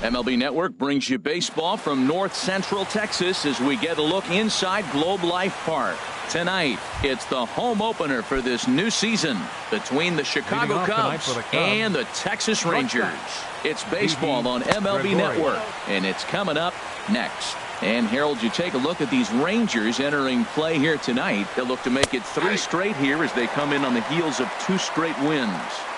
MLB Network brings you baseball from North Central Texas as we get a look inside Globe Life Park. Tonight, it's the home opener for this new season between the Chicago Cubs and the Texas Rangers. It's baseball on MLB Network, and it's coming up next. And Harold, you take a look at these Rangers entering play here tonight. They'll look to make it 3 straight here as they come in on the heels of 2 straight wins.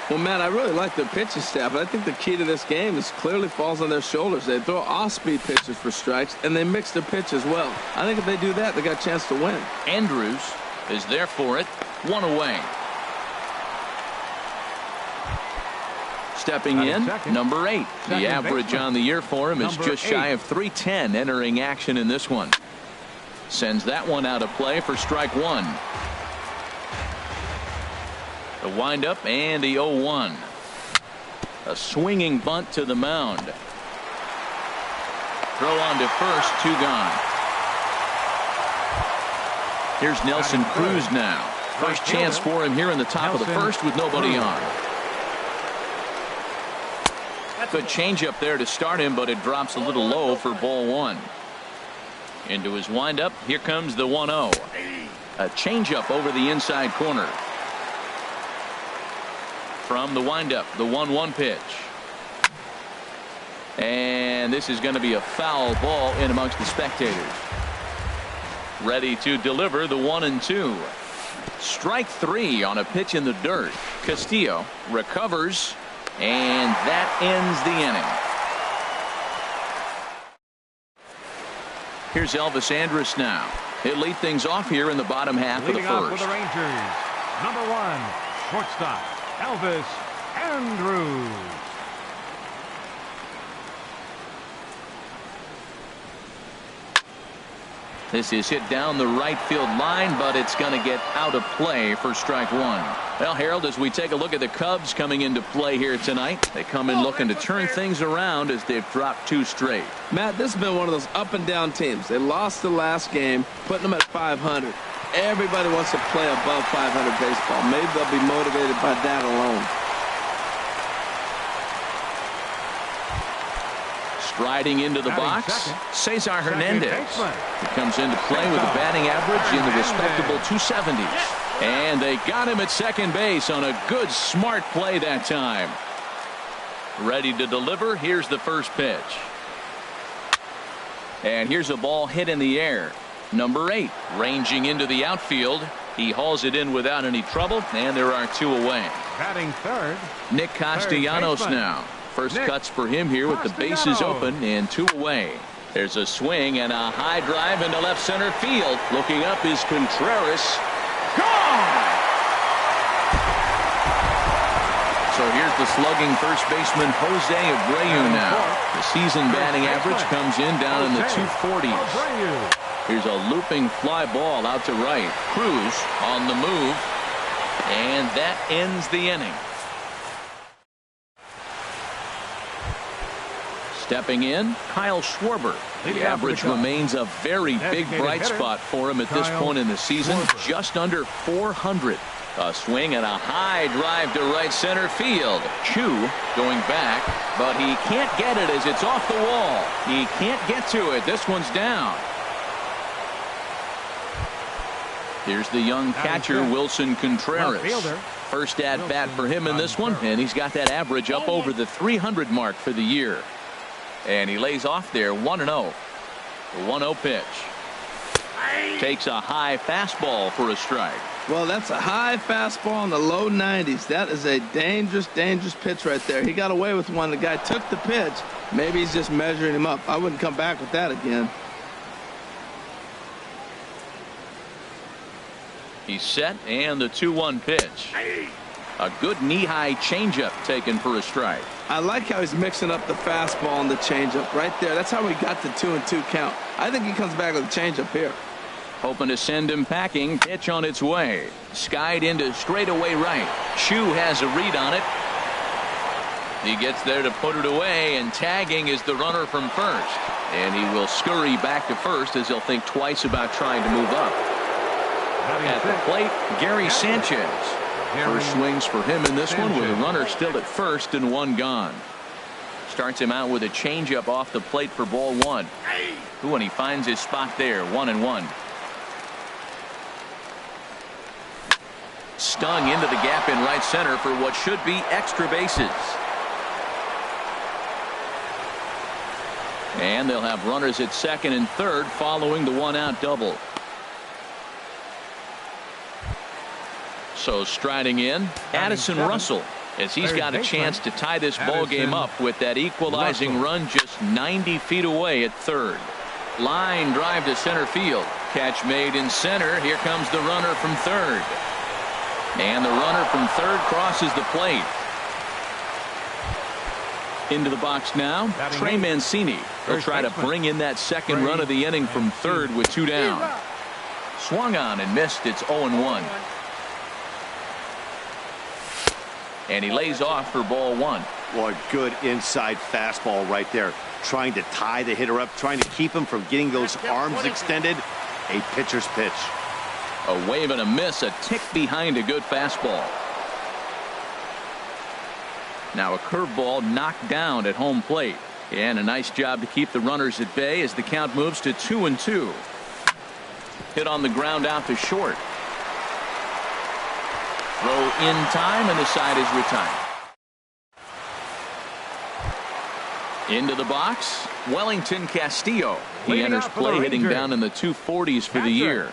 Well, Matt, I really like their pitching staff, but I think the key to this game is clearly falls on their shoulders. They throw off-speed pitches for strikes, and they mix their pitch as well. I think if they do that, they got a chance to win. Andrews is there for it, 1 away. Stepping in, number 8. The average on the year for him is just shy of 310 entering action in this one. Sends that one out of play for strike 1. The windup and the 0-1. A swinging bunt to the mound. Throw on to first, 2 gone. Here's Nelson Cruz now. First chance for him here in the top of the first with nobody on. Good changeup there to start him, but it drops a little low for ball 1. Into his windup. Here comes the 1-0. A changeup over the inside corner. From the windup, the 1-1 pitch. And this is going to be a foul ball in amongst the spectators. Ready to deliver the 1-2. Strike 3 on a pitch in the dirt. Castillo recovers, and that ends the inning. Here's Elvis Andrus now. He'll lead things off here in the bottom half of the first. Leading off for the Rangers, number 1, shortstop, Elvis Andrus. This is hit down the right field line, but it's going to get out of play for strike 1. Well, Harold, as we take a look at the Cubs coming into play here tonight, they come in looking to turn things around as they've dropped 2 straight. Matt, this has been one of those up and down teams. They lost the last game, putting them at 500. Everybody wants to play above 500 baseball. Maybe they'll be motivated by that alone. Striding into the box, Cesar Hernandez. He comes into play with a batting average in the respectable 270s. And they got him at second base on a good, smart play that time. Ready to deliver. Here's the first pitch. And here's a ball hit in the air. Number 8 ranging into the outfield. He hauls it in without any trouble, and there are 2 away. Batting third, Nick Castellanos now. First cuts for him here with the bases open and 2 away. There's a swing and a high drive into left center field. Looking up is Contreras. Gone! So here's the slugging first baseman Jose Abreu now. The season batting average comes in down in the 240s. Here's a looping fly ball out to right. Cruz on the move, and that ends the inning. Stepping in, Kyle Schwarber. The average remains a very big bright spot for him at this point in the season, just under 400. A swing and a high drive to right center field. Chu going back, but he can't get it as it's off the wall. He can't get to it. This one's down. Here's the young catcher, Wilson Contreras. First at bat for him in this one, and he's got that average up over the 300 mark for the year. And he lays off there, 1-0. The 1-0 pitch. Takes a high fastball for a strike. Well, that's a high fastball in the low 90s. That is a dangerous, dangerous pitch right there. He got away with one. The guy took the pitch. Maybe he's just measuring him up. I wouldn't come back with that again. He's set, and the 2-1 pitch. A good knee-high changeup taken for a strike. I like how he's mixing up the fastball and the changeup right there. That's how we got the 2-2 count. I think he comes back with a changeup here. Hoping to send him packing. Pitch on its way. Skied into straightaway right. Chu has a read on it. He gets there to put it away, and tagging is the runner from first. And he will scurry back to first as he'll think twice about trying to move up. At the plate, Gary Sanchez. First swings for him in this one with a runner still at first and 1 gone. Starts him out with a changeup off the plate for ball 1. Ooh, and he finds his spot there. 1-1. Stung into the gap in right center for what should be extra bases. And they'll have runners at second and third following the one-out double. So striding in, Addison Russell, as he's got a chance to tie this ball game up with that equalizing run just 90 feet away at third. Line drive to center field. Catch made in center. Here comes the runner from third. And the runner from third crosses the plate. Into the box now, Trey Mancini. He'll try to bring in that second run of the inning from third with 2 down. Swung on and missed. It's 0-1. And he lays off for ball 1. Well, a good inside fastball right there. Trying to tie the hitter up, trying to keep him from getting those arms extended. A pitcher's pitch. A wave and a miss, a tick behind a good fastball. Now a curveball knocked down at home plate. And a nice job to keep the runners at bay as the count moves to 2-2. Hit on the ground out to short. Throw in time, and the side is retired. Into the box, Wellington Castillo. He enters play hitting down in the 240s for the year.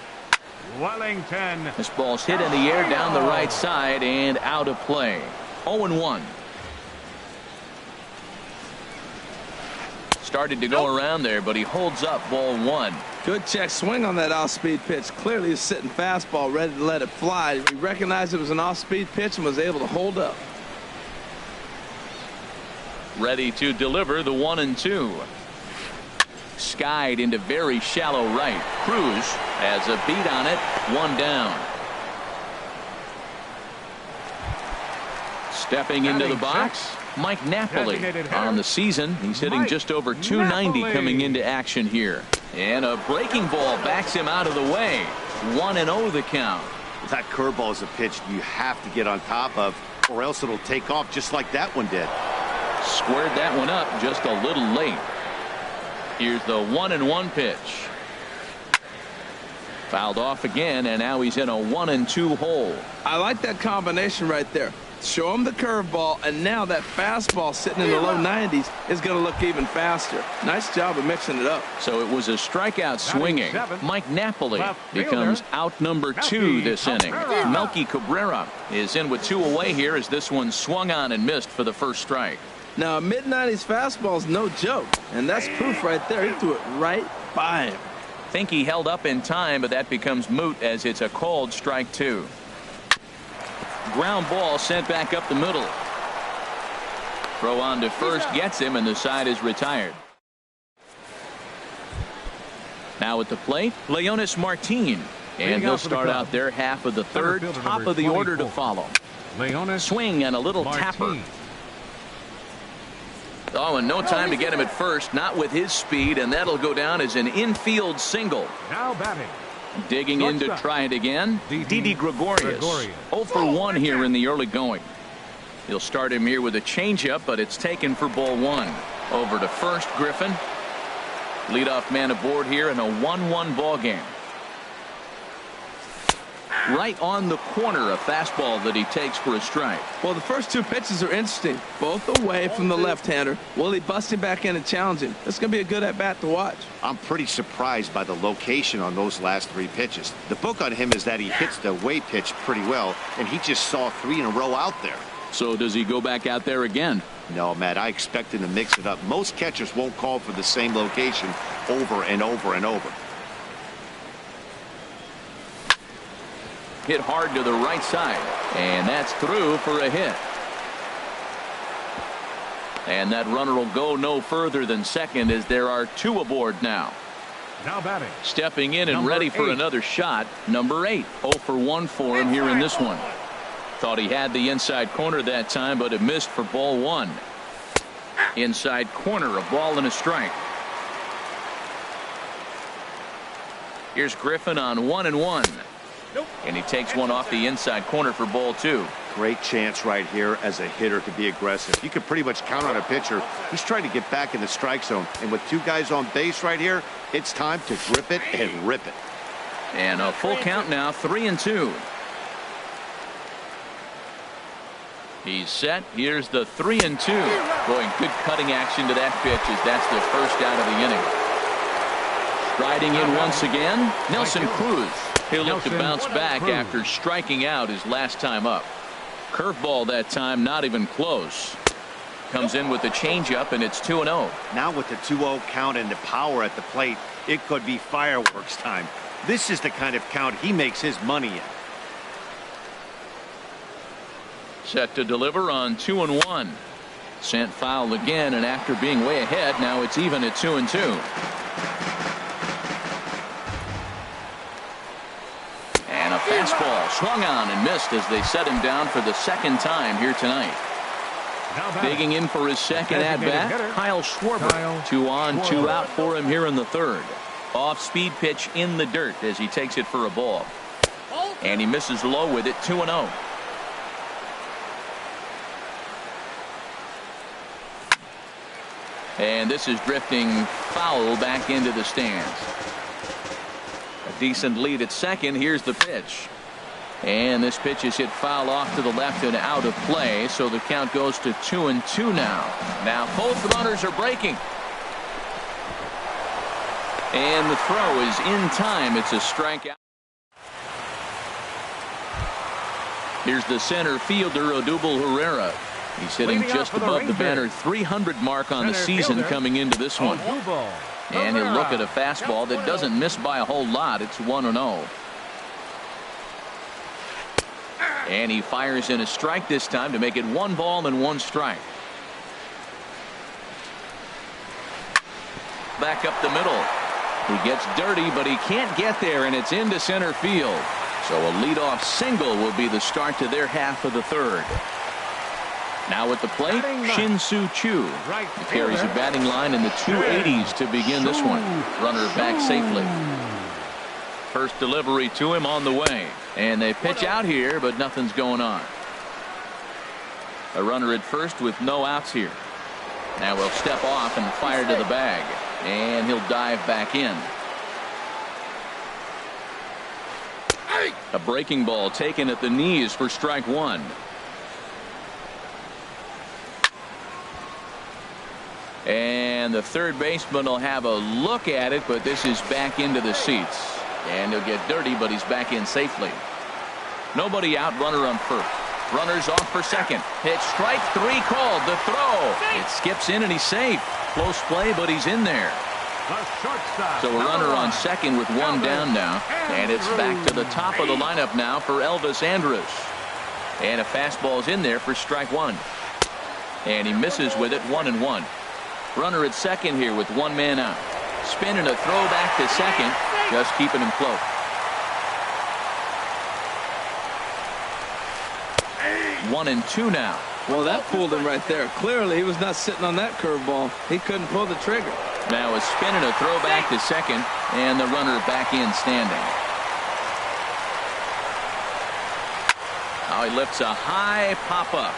Wellington. This ball's hit in the air down the right side and out of play. 0-1. Started to go around there, but he holds up ball 1. Good check swing on that off-speed pitch. Clearly a sitting fastball ready to let it fly. He recognized it was an off-speed pitch and was able to hold up. Ready to deliver the 1-2. Skied into very shallow right. Cruz has a beat on it. 1 down. Stepping into the box, Mike Napoli. On the season, he's hitting just over 290 coming into action here. And a breaking ball backs him out of the way. 1-0 the count. That curveball is a pitch you have to get on top of, or else it'll take off just like that one did. Squared that one up just a little late. Here's the 1-1 pitch. Fouled off again, and now he's in a 1-2 hole. I like that combination right there. Show him the curveball, and now that fastball sitting in the low 90s is going to look even faster. Nice job of mixing it up. So it was a strikeout swinging. Mike Napoli becomes out number 2 this inning. Melky Cabrera is in with 2 away here as this one swung on and missed for the first strike. Now, a mid-90s fastball is no joke, and that's proof right there. He threw it right by him. Think he held up in time, but that becomes moot as it's a called strike 2. Ground ball sent back up the middle. Throw on to first gets him, and the side is retired. Now at the plate, Leonis Martin. And he'll start out there half of the third, top of the order to follow. Swing and a little tapper. Oh, and no time to get him at first, not with his speed, and that'll go down as an infield single. Now batting. Digging in to try it again, Didi Gregorius. 0 for 1 here in the early going. He'll start him here with a changeup, but it's taken for ball 1. Over to first, Griffin. Leadoff man aboard here in a 1-1 ball game. Right on the corner, a fastball that he takes for a strike. Well, the first 2 pitches are interesting, both away from the left-hander. Will he bust him back in and challenge him? It's going to be a good at-bat to watch. I'm pretty surprised by the location on those last 3 pitches. The book on him is that he hits the away pitch pretty well, and he just saw 3 in a row out there. So does he go back out there again? No, Matt, I expect him to mix it up. Most catchers won't call for the same location over and over and over. Hit hard to the right side, and that's through for a hit. And that runner will go no further than second as there are 2 aboard now. Now batting. Stepping in and ready for another shot, number 8. 0 for 1 for him here in this one. Thought he had the inside corner that time, but it missed for ball 1. Inside corner, a ball and a strike. Here's Griffin on 1-1. And he takes one off the inside corner for ball 2. Great chance right here as a hitter to be aggressive. You can pretty much count on a pitcher. He's trying to get back in the strike zone. And with two guys on base right here, it's time to grip it and rip it. And a full count now, 3-2. He's set. Here's the 3-2. Boy, good cutting action to that pitch as that's the first out of the inning. Striding in once again, Nelson Cruz. He'll look to bounce back after striking out his last time up. Curveball that time, not even close. Comes in with the changeup, and it's 2-0. Now with the 2-0 count and the power at the plate, it could be fireworks time. This is the kind of count he makes his money in. Set to deliver on 2-1. Sent foul again, and after being way ahead, now it's even at 2-2. And a fastball swung on and missed as they set him down for the second time here tonight. Digging in for his second at-bat, Kyle Schwarber. 2 on, 2 out for him here in the third. Off-speed pitch in the dirt as he takes it for a ball. And he misses low with it, 2-0. And this is drifting foul back into the stands. A decent lead at second. Here's the pitch. And this pitch is hit foul off to the left and out of play. So the count goes to 2-2 now. Now both runners are breaking. And the throw is in time. It's a strikeout. Here's the center fielder, Odubel Herrera. He's hitting just above the banner 300 mark on the season coming into this one. And he'll look at a fastball that doesn't miss by a whole lot. It's 1-0. And he fires in a strike this time to make it 1 ball and 1 strike. Back up the middle. He gets dirty, but he can't get there, and it's into center field. So a leadoff single will be the start to their half of the third. Now at the plate, Shin-Soo Choo. He carries a batting line in the 280s to begin this one. Runner back safely. First delivery to him on the way. And they pitch out here, but nothing's going on. A runner at first with no outs here. Now he'll step off and fire to the bag. And he'll dive back in. A breaking ball taken at the knees for strike 1. And the third baseman will have a look at it, but this is back into the seats. And he'll get dirty, but he's back in safely. Nobody out, runner on first. Runners off for second. Pitch, strike 3 called. The throw. It skips in and he's safe. Close play, but he's in there. So a runner on second with 1 down now. And it's back to the top of the lineup now for Elvis Andrus. And a fastball's in there for strike 1. And he misses with it, 1-1. Runner at second here with 1 man out. Spin and a throw back to second. Just keeping him close. 1-2 now. Well, that fooled him right there. Clearly, he was not sitting on that curveball. He couldn't pull the trigger. Now a spin and a throw back to second, and the runner back in standing. Now he lifts a high pop-up,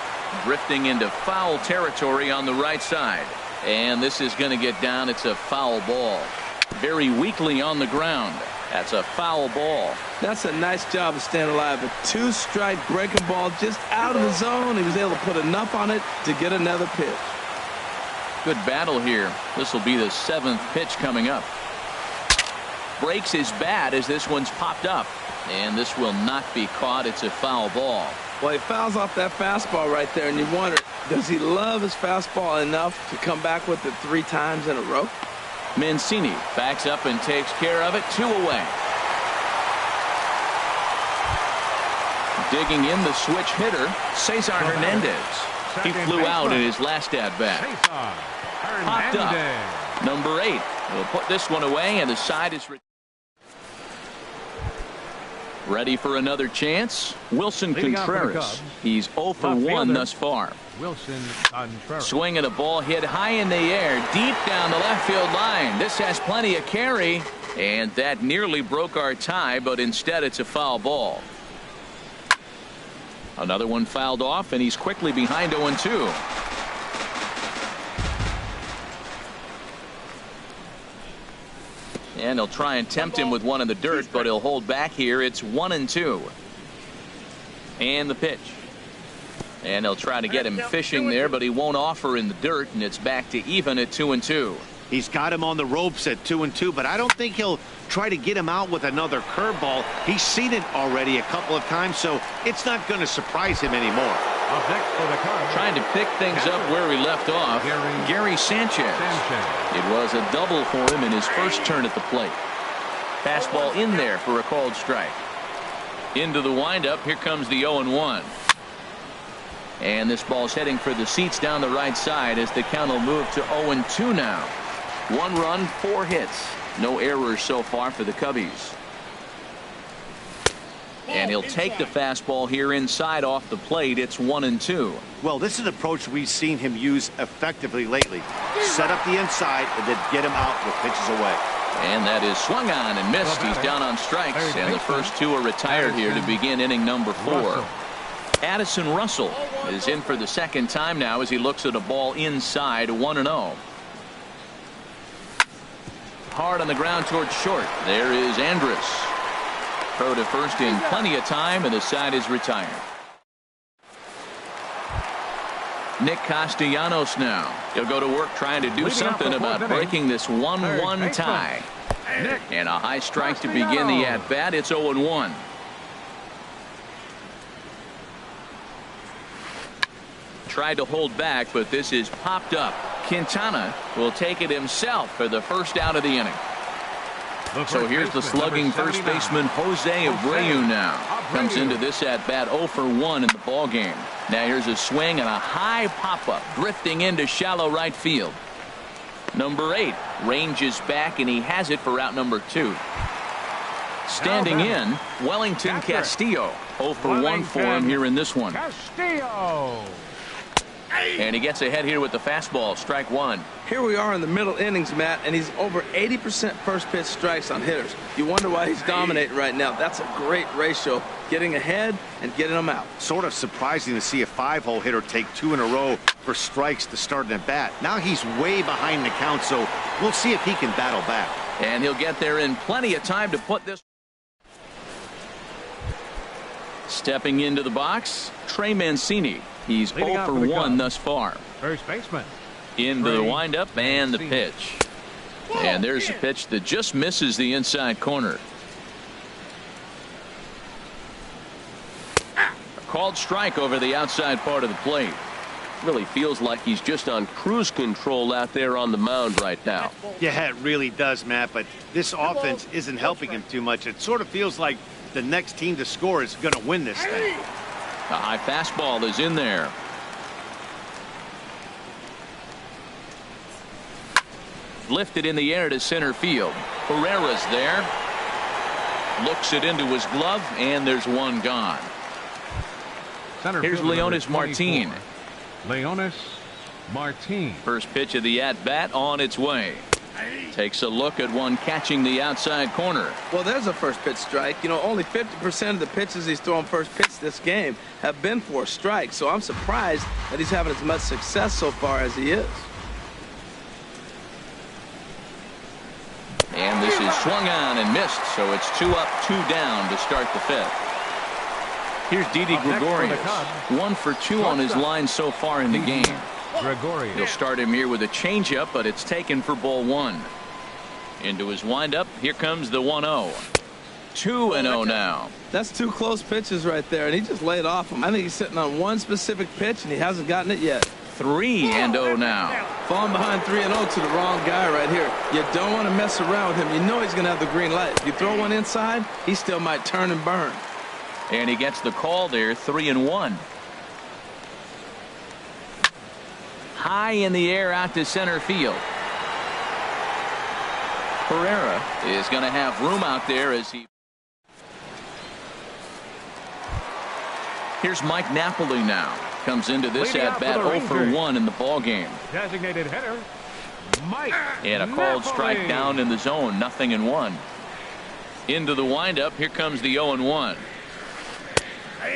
drifting into foul territory on the right side. And this is going to get down. It's a foul ball. Very weakly on the ground. That's a foul ball. That's a nice job of staying alive. A 2-strike breaking ball just out of the zone. He was able to put enough on it to get another pitch. Good battle here. This will be the 7th pitch coming up. Breaks his bat as this one's popped up. And this will not be caught. It's a foul ball. Well, he fouls off that fastball right there, and you wonder, does he love his fastball enough to come back with it 3 times in a row? Mancini backs up and takes care of it. 2 away. Digging in the switch hitter, Cesar Hernandez. He flew out in his last at-bat. Popped up. Number 8. We'll put this one away, and the side is ready for another chance. Wilson Contreras. He's 0 for 1 thus far. Wilson Contreras. Swinging a ball hit high in the air, deep down the left field line. This has plenty of carry, and that nearly broke our tie, but instead it's a foul ball. Another one fouled off, and he's quickly behind 0-2. And he'll try and tempt him with one in the dirt, but he'll hold back here. It's 1-2. And the pitch. And he'll try to get him fishing there, but he won't offer in the dirt, and it's back to even at 2-2. He's got him on the ropes at 2-2, but I don't think he'll try to get him out with another curveball. He's seen it already a couple of times, so it's not going to surprise him anymore. Up next for the Cubs, Trying to pick things up where we left off, Gary Sanchez. It was a double for him in his first turn at the plate. Fastball in there for a called strike. Into the windup. Here comes the 0-1. And this ball's heading for the seats down the right side as the count will move to 0-2 now. 1 run, 4 hits. No errors so far for the Cubbies. And he'll take the fastball here inside off the plate. It's 1-2. Well, this is an approach we've seen him use effectively lately. Set up the inside and then get him out with pitches away. And that is swung on and missed. He's down on strikes, and the first 2 are retired here to begin inning number 4. Addison Russell is in for the second time now as he looks at a ball inside. 1-0. Hard on the ground towards short. There is Andrus. Throw to first in plenty of time, and the side is retired. Nick Castellanos now. He'll go to work trying to do something about breaking this 1-1 tie. And a high strike to begin the at-bat. It's 0-1. Tried to hold back, but this is popped up. Quintana will take it himself for the first out of the inning. So here's the slugging first baseman Jose Abreu now. Comes into this at bat 0 for 1 in the ball game. Now here's a swing and a high pop-up drifting into shallow right field. Number 8 ranges back, and he has it for out number 2. Standing in, Wellington Castillo. 0 for 1 for him here in this one. Castillo. And he gets ahead here with the fastball. Strike 1. Here we are in the middle innings, Matt, and he's over 80% first pitch strikes on hitters. You wonder why he's dominating right now. That's a great ratio, getting ahead and getting them out. Sort of surprising to see a 5-hole hitter take 2 in a row for strikes to start an at bat. Now he's way behind the count, so we'll see if he can battle back. And he'll get there in plenty of time to put this. Stepping into the box, Trey Mancini. He's 0 for 1 thus far. First baseman. Into the windup and the pitch. And there's a pitch that just misses the inside corner. A called strike over the outside part of the plate. Really feels like he's just on cruise control out there on the mound right now. Yeah, it really does, Matt, but this offense isn't helping him too much. It sort of feels like the next team to score is going to win this thing. A high fastball is in there. Lifted in the air to center field. Herrera's there. Looks it into his glove, and there's one gone. Here's Leonis Martin. Leonis Martin. First pitch of the at-bat on its way. Takes a look at one catching the outside corner. Well, there's a first pitch strike. You know, only 50% of the pitches he's throwing first pitch this game have been for a strike. So I'm surprised that he's having as much success so far as he is. And this is swung on and missed, so it's 2 up, 2 down to start the 5th. Here's Didi Gregorius. 1 for 2 on his line so far in the game. He'll start him here with a changeup, but it's taken for ball 1. Into his windup. Here comes the 1-0. 2-0 now. That's 2 close pitches right there, and he just laid off him. I think he's sitting on one specific pitch, and he hasn't gotten it yet. 3-0 now. Falling behind 3-0 to the wrong guy right here. You don't want to mess around with him. You know he's going to have the green light. If you throw one inside, he still might turn and burn. And he gets the call there. 3-1. High in the air out to center field. Herrera is going to have room out there as he. Here's Mike Napoli now. Comes into this at bat 0 for 1 in the ball game. Designated hitter Mike. And a called strike down in the zone. 0-1. Into the windup. Here comes the 0-1.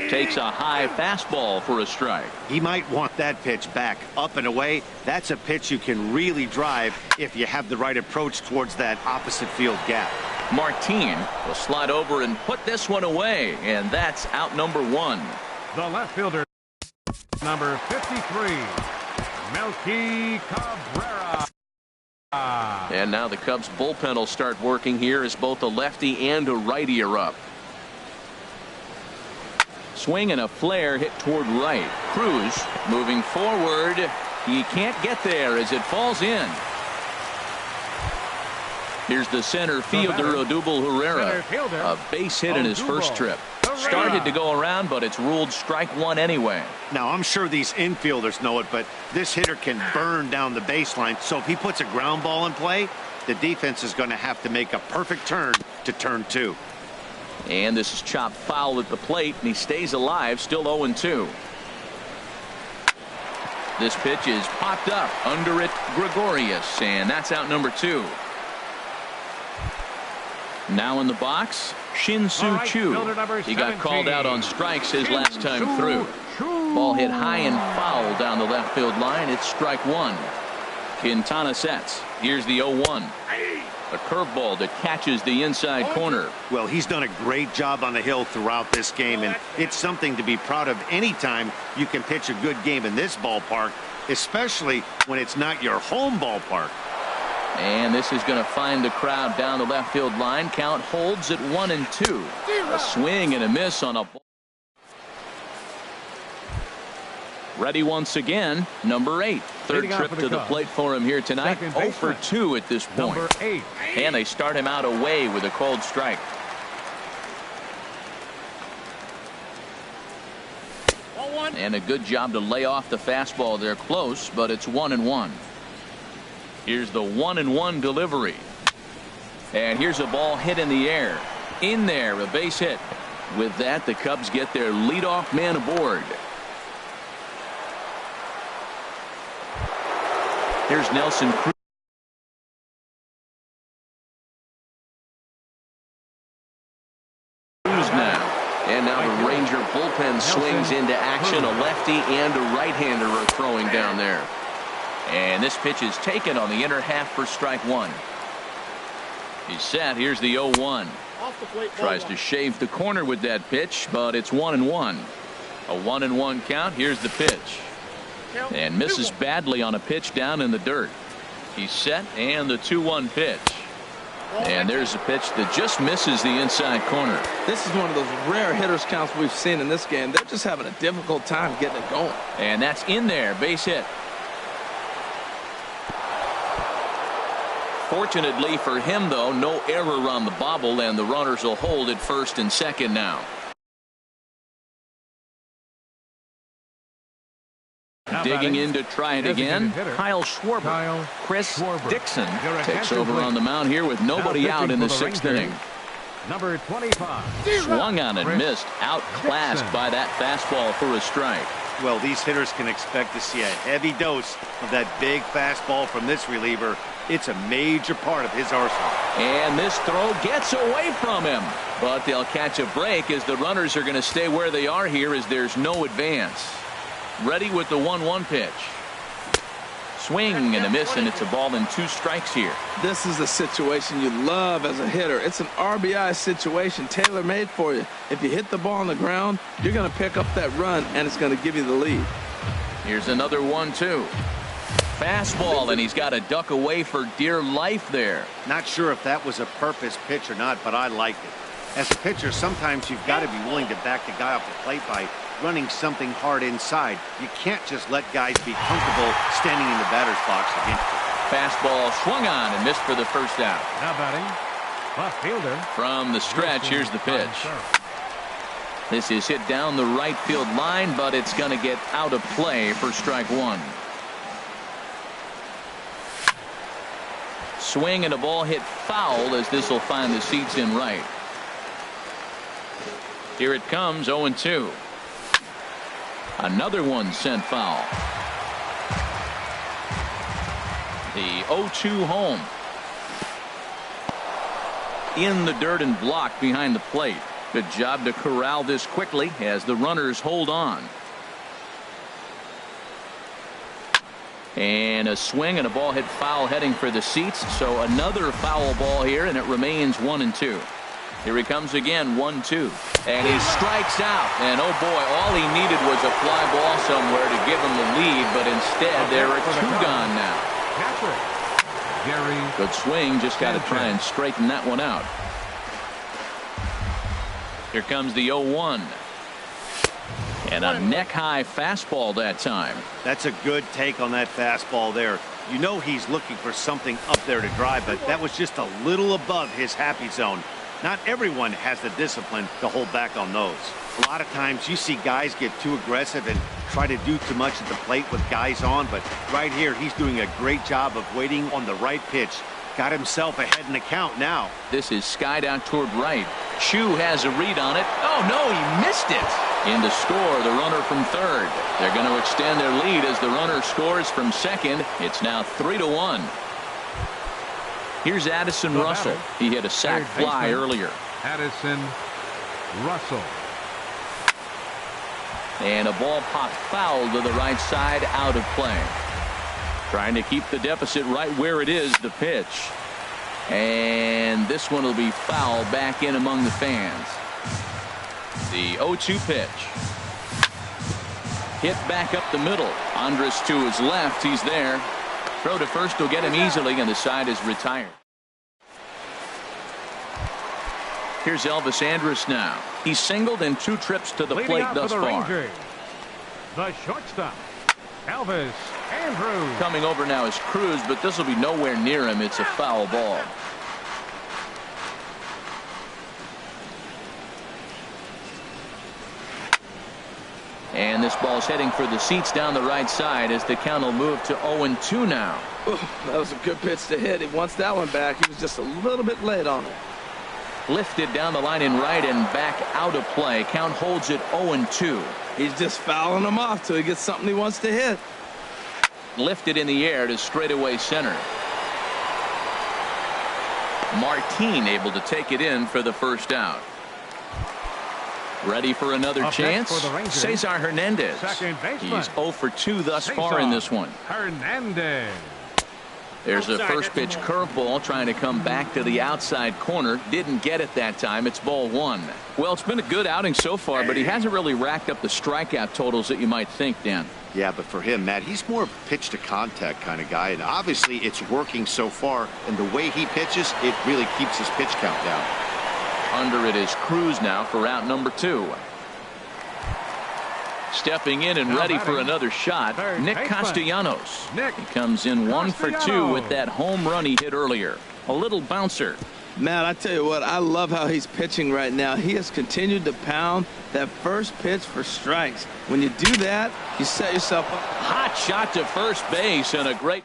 Takes a high fastball for a strike. He might want that pitch back, up and away. That's a pitch you can really drive if you have the right approach towards that opposite field gap. Martin will slide over and put this one away, and that's out number 1. The left fielder, number 53, Melky Cabrera. And now the Cubs bullpen will start working here as both a lefty and a righty are up. Swing and a flare hit toward right. Cruz moving forward. He can't get there as it falls in. Here's the center fielder, Odubel Herrera. A base hit in his first trip. Started to go around, but it's ruled strike 1 anyway. Now, I'm sure these infielders know it, but this hitter can burn down the baseline. So if he puts a ground ball in play, the defense is going to have to make a perfect turn to turn 2. And this is chopped foul at the plate, and he stays alive, still 0-2. This pitch is popped up under it, Gregorius, and that's out number 2. Now in the box, Shin-Soo Choo. He got called out on strikes his last time through. Ball hit high and foul down the left field line. It's strike 1. Quintana sets. Here's the 0-1. A curveball that catches the inside corner. Well, he's done a great job on the hill throughout this game, and it's something to be proud of anytime you can pitch a good game in this ballpark, especially when it's not your home ballpark. And this is going to find the crowd down the left field line. Count holds at 1-2. A swing and a miss on a ball. Ready once again, number 8. Third trip to the plate for him here tonight. 0 for 2 at this point. Number 8. And they start him out away with a cold strike. And a good job to lay off the fastball there close, but it's 1-1. Here's the 1-1 delivery. And here's a ball hit in the air. In there, a base hit. With that, the Cubs get their leadoff man aboard. Here's Nelson Cruz. And now the Ranger bullpen swings into action. A lefty and a right-hander are throwing down there. And this pitch is taken on the inner half for strike 1. He's set. Here's the 0-1. Tries to shave the corner with that pitch, but it's 1-1. A 1-1 count. Here's the pitch. And misses badly on a pitch down in the dirt. He's set, and the 2-1 pitch. And there's a pitch that just misses the inside corner. This is one of those rare hitters counts we've seen in this game. They're just having a difficult time getting it going. And that's in there, base hit. Fortunately for him, though, no error on the bobble, and the runners will hold at first and second now. Digging in to try it again, Kyle Schwarber. Chris Dixon takes over on the mound here with nobody out in the 6th inning. Number 25. Swung on and missed, outclassed by that fastball for a strike. Well, these hitters can expect to see a heavy dose of that big fastball from this reliever. It's a major part of his arsenal. And this throw gets away from him, but they'll catch a break as the runners are going to stay where they are here as there's no advance. Ready with the 1-1 pitch. Swing and a miss, and it's a ball and 2 strikes here. This is the situation you love as a hitter. It's an RBI situation, tailor-made for you. If you hit the ball on the ground, you're going to pick up that run, and it's going to give you the lead. Here's another 1-2. Fastball, and he's got to duck away for dear life there. Not sure if that was a purpose pitch or not, but I liked it. As a pitcher, sometimes you've got to be willing to back the guy off the plate by running something hard inside. You can't just let guys be comfortable standing in the batter's box again. Fastball swung on and missed for the first out. Now batting, left fielder. From the stretch, here's the pitch. This is hit down the right field line, but it's going to get out of play for strike 1. Swing and a ball hit foul as this will find the seats in right. Here it comes, 0-2. Another one sent foul. The 0-2 home. In the dirt and blocked behind the plate. Good job to corral this quickly as the runners hold on. And a swing and a ball hit foul heading for the seats. So another foul ball here, and it remains 1-2. Here he comes again, 1-2. And he strikes out. And oh boy, all he needed was a fly ball somewhere to give him the lead, but instead there are two gone now. Good swing, just got to try and straighten that one out. Here comes the 0-1. And a neck-high fastball that time. That's a good take on that fastball there. You know he's looking for something up there to drive, but that was just a little above his happy zone. Not everyone has the discipline to hold back on those. A lot of times you see guys get too aggressive and try to do too much at the plate with guys on, but right here he's doing a great job of waiting on the right pitch. Got himself ahead in the count now. This is skied out toward right. Chu has a read on it. Oh no, he missed it. In to score the runner from third. They're going to extend their lead as the runner scores from second. It's now 3-1. Here's Addison Russell. He hit a sac fly earlier. Addison Russell. And a ball popped foul to the right side, out of play. Trying to keep the deficit right where it is, the pitch. And this one will be foul back in among the fans. The 0-2 pitch. Hit back up the middle. Andrus to his left. He's there. Throw to first will get him easily, and the side is retired. Here's Elvis Andrus now. He's singled in 2 trips to the plate thus far. Rangers, the shortstop, Elvis Andrus. Coming over now is Cruz, but this will be nowhere near him. It's a foul ball. And this ball's heading for the seats down the right side as the count will move to 0-2 now. Ooh, that was a good pitch to hit. He wants that one back. He was just a little bit late on it. Lifted down the line in right and back out of play. Count holds it 0-2. He's just fouling him off till he gets something he wants to hit. Lifted in the air to straightaway center. Martin able to take it in for the first out. Ready for another chance? Cesar Hernandez. He's 0 for 2 thus far in this one. Hernandez. There's a first pitch curveball trying to come back to the outside corner. Didn't get it that time. It's ball 1. Well, it's been a good outing so far, but he hasn't really racked up the strikeout totals that you might think, Dan. Yeah, but for him, Matt, he's more of a pitch to contact kind of guy, and obviously it's working so far, and the way he pitches, it really keeps his pitch count down. Under it is Cruz now for out number 2. Stepping in and ready for another shot, Nick Castellanos. He comes in 1 for 2 with that home run he hit earlier. A little bouncer. Matt, I tell you what, I love how he's pitching right now. He has continued to pound that first pitch for strikes. When you do that, you set yourself up. Hot shot to first base and a great.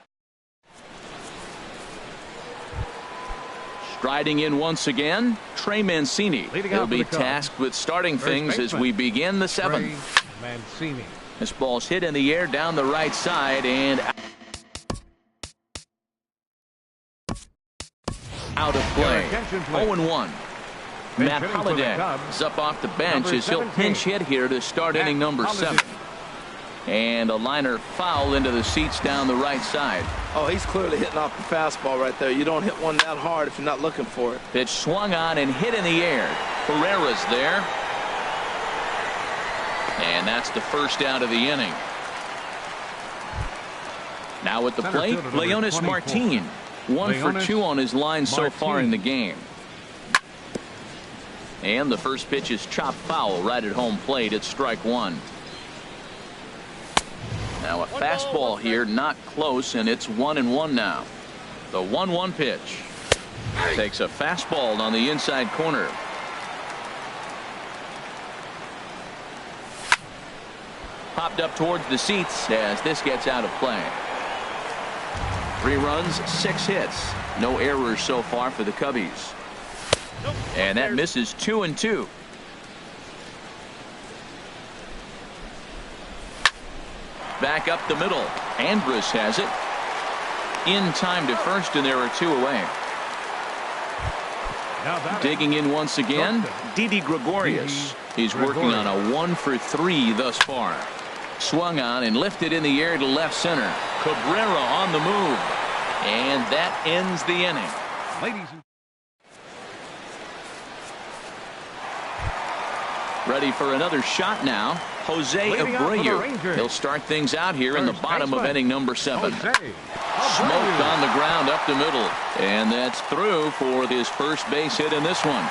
Striding in once again, Trey Mancini. He'll be tasked with starting things as we begin the 7th. Mancini. This ball's hit in the air down the right side and out of play. 0-1. Matt Holliday is up off the bench as he'll pinch hit here to start inning number 7. And a liner foul into the seats down the right side. Oh, he's clearly hitting off the fastball right there. You don't hit one that hard if you're not looking for it. Pitch swung on and hit in the air. Pereira's there. And that's the first out of the inning. Now at the plate, Leonis Martin. 1 for 2 on his line so far in the game. And the first pitch is chopped foul right at home plate. It's strike 1. Now a fastball here, not close, and it's 1-1 now. The 1-1 pitch. Takes a fastball on the inside corner. Popped up towards the seats as this gets out of play. 3 runs, 6 hits. No errors so far for the Cubbies. And that misses 2-2. Back up the middle. Andrus has it. In time to first, and there are 2 away. Digging in once again, Didi Gregorius. He's working on a 1-for-3 thus far. Swung on and lifted in the air to left center. Cabrera on the move. And that ends the inning. Ready for another shot now. Jose Abreu. He'll start things out here in the bottom of inning number 7. Smoked on the ground up the middle. And that's through for his first base hit in this one.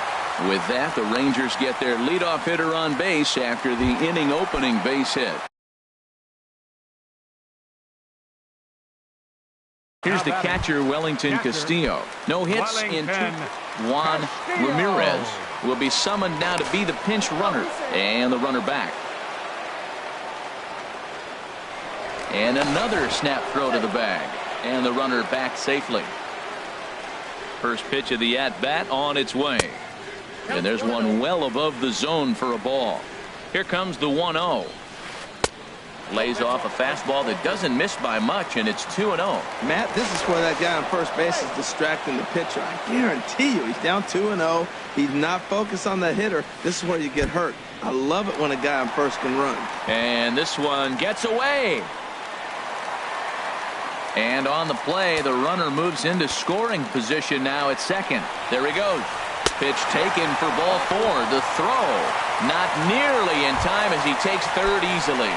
With that, the Rangers get their leadoff hitter on base after the inning opening base hit. Here's the catcher, Wellington Castillo. No hits in 2. Juan Ramirez will be summoned now to be the pinch runner. And the runner back. And another snap throw to the bag. And the runner back safely. First pitch of the at-bat on its way. And there's one well above the zone for a ball. Here comes the 1-0. Lays off a fastball that doesn't miss by much, and it's 2-0. Matt, this is where that guy on first base is distracting the pitcher. I guarantee you he's down 2-0. He's not focused on the hitter. This is where you get hurt. I love it when a guy on first can run. And this one gets away. And on the play, the runner moves into scoring position now at second. There he goes. Pitch taken for ball 4. The throw not nearly in time as he takes third easily.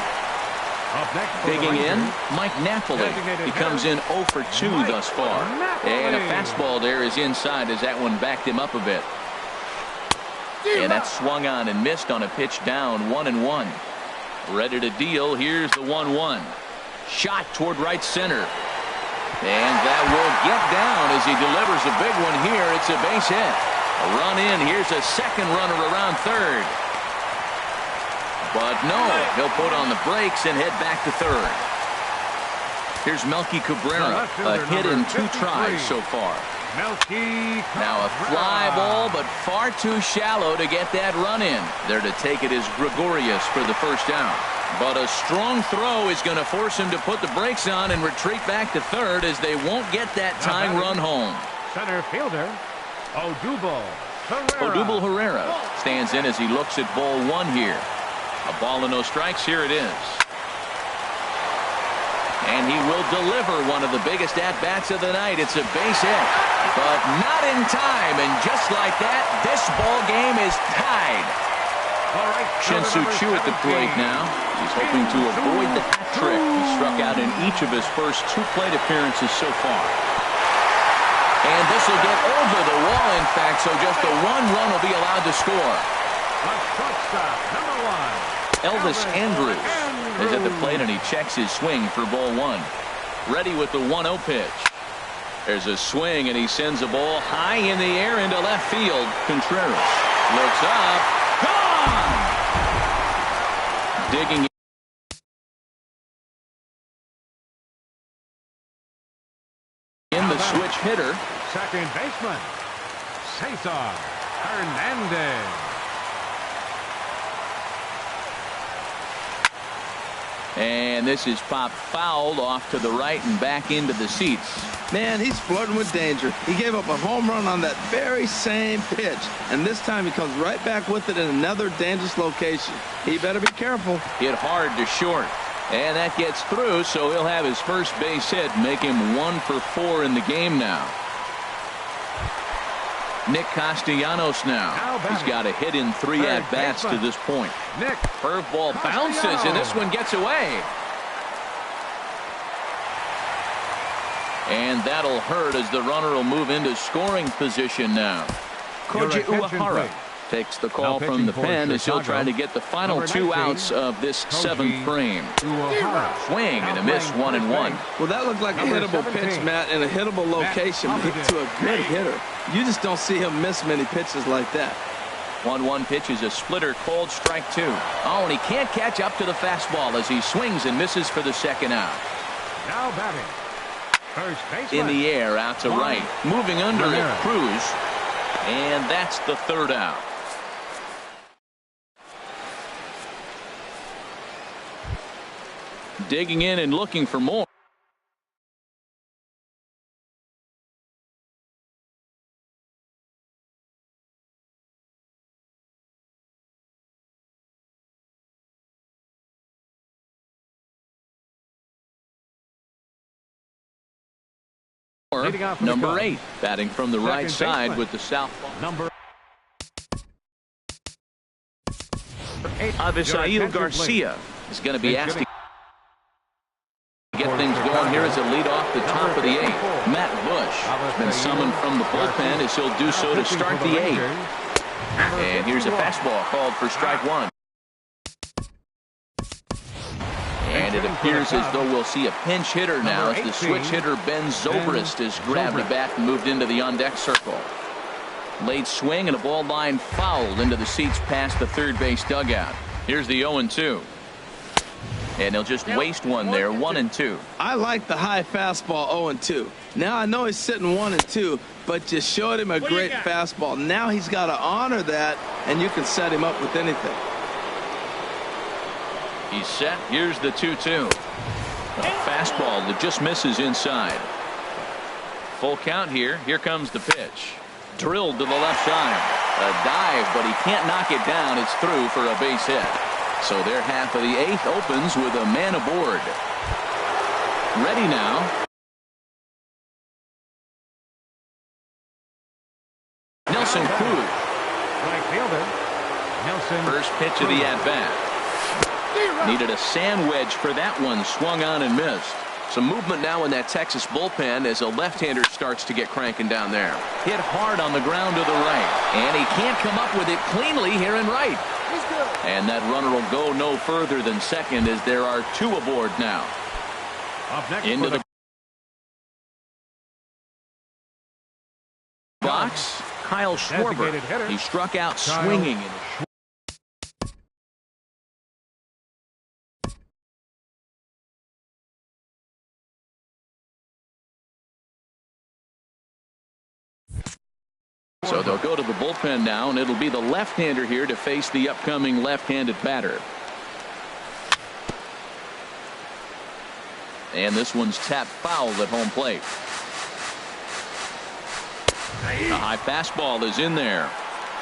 Digging in, Mike Napoli. He comes in 0 for 2 thus far. And a fastball there is inside as that one backed him up a bit. And that swung on and missed on a pitch down 1-1. Ready to deal. Here's the 1-1. Shot toward right center. And that will get down as he delivers a big one here. It's a base hit. A run in. Here's a second runner around third. But no, he'll put on the brakes and head back to third. Here's Melky Cabrera, a hit in 2 tries so far. Now a fly ball, but far too shallow to get that run in. There to take it is Gregorius for the first down. But a strong throw is going to force him to put the brakes on and retreat back to third as they won't get that tying run home. Center fielder, Odubel Herrera stands in as he looks at ball 1 here. A ball and no strikes. Here it is. And he will deliver one of the biggest at-bats of the night. It's a base hit, but not in time. And just like that, this ball game is tied. Shin-Soo Choo at the plate now. He's hoping to avoid the hat trick. He struck out in each of his first 2 plate appearances so far. And this will get over the wall, in fact, so just a 1 run will be allowed to score. Elvis Andrus is at the plate, and he checks his swing for ball 1. Ready with the 1-0 pitch. There's a swing, and he sends a ball high in the air into left field. Contreras looks up. Gone! Digging in the switch hitter. Second baseman, Cesar Hernandez. And this is popped fouled off to the right and back into the seats. Man, he's flirting with danger. He gave up a home run on that very same pitch. And this time he comes right back with it in another dangerous location. He better be careful. Hit hard to short. And that gets through, so he'll have his first base hit, make him 1 for 4 in the game now. Nick Castellanos now. He's got a hit in 3 at-bats to this point. Curveball bounces, and this one gets away. And that'll hurt as the runner will move into scoring position now. Koji Uehara takes the call from the pen as he'll try to get the final 2 outs of this 7th frame. Swing and a miss, 1-1. Well, that looked like a hittable pitch, Matt, in a hittable location to a good hitter. You just don't see him miss many pitches like that. 1-1 pitch is a splitter, called strike 2. Oh, and he can't catch up to the fastball as he swings and misses for the second out. Now batting, first baseman. In the air, out to right. Moving under it, Cruz. And that's the 3rd out. Digging in and looking for more. for number 8, batting from the right side with the southpaw. Number 8, Avisail Garcia is going to be asked to get things going here as a lead off the top of the 8th. Matt Bush has been summoned from the bullpen as he'll do so to start the 8th. And here's a fastball called for strike 1. And it appears as though we'll see a pinch hitter now as the switch hitter Ben Zobrist has grabbed the bat and moved into the on-deck circle. Late swing and a ball line fouled into the seats past the third base dugout. Here's the 0-2. And he'll just waste one there, 1-2. I like the high fastball 0-2. Now I know he's sitting 1-2, but just showed him a great fastball. Now he's got to honor that, and you can set him up with anything. He's set. Here's the 2-2. A fastball that just misses inside. Full count here. Here comes the pitch. Drilled to the left side. A dive, but he can't knock it down. It's through for a base hit. So their half of the 8th opens with a man aboard. Ready now. Nelson Cruz. Right fielder. Nelson. First pitch of the at-bat. Needed a sand wedge for that one. Swung on and missed. Some movement now in that Texas bullpen as a left-hander starts to get cranking down there. Hit hard on the ground to the right. And he can't come up with it cleanly here in right. And that runner will go no further than second as there are 2 aboard now. Up next Into the box, Kyle Schwarber. He struck out swinging. So they'll go to the bullpen now, and it'll be the left-hander here to face the upcoming left-handed batter. And this one's tapped foul at home plate. A high fastball is in there.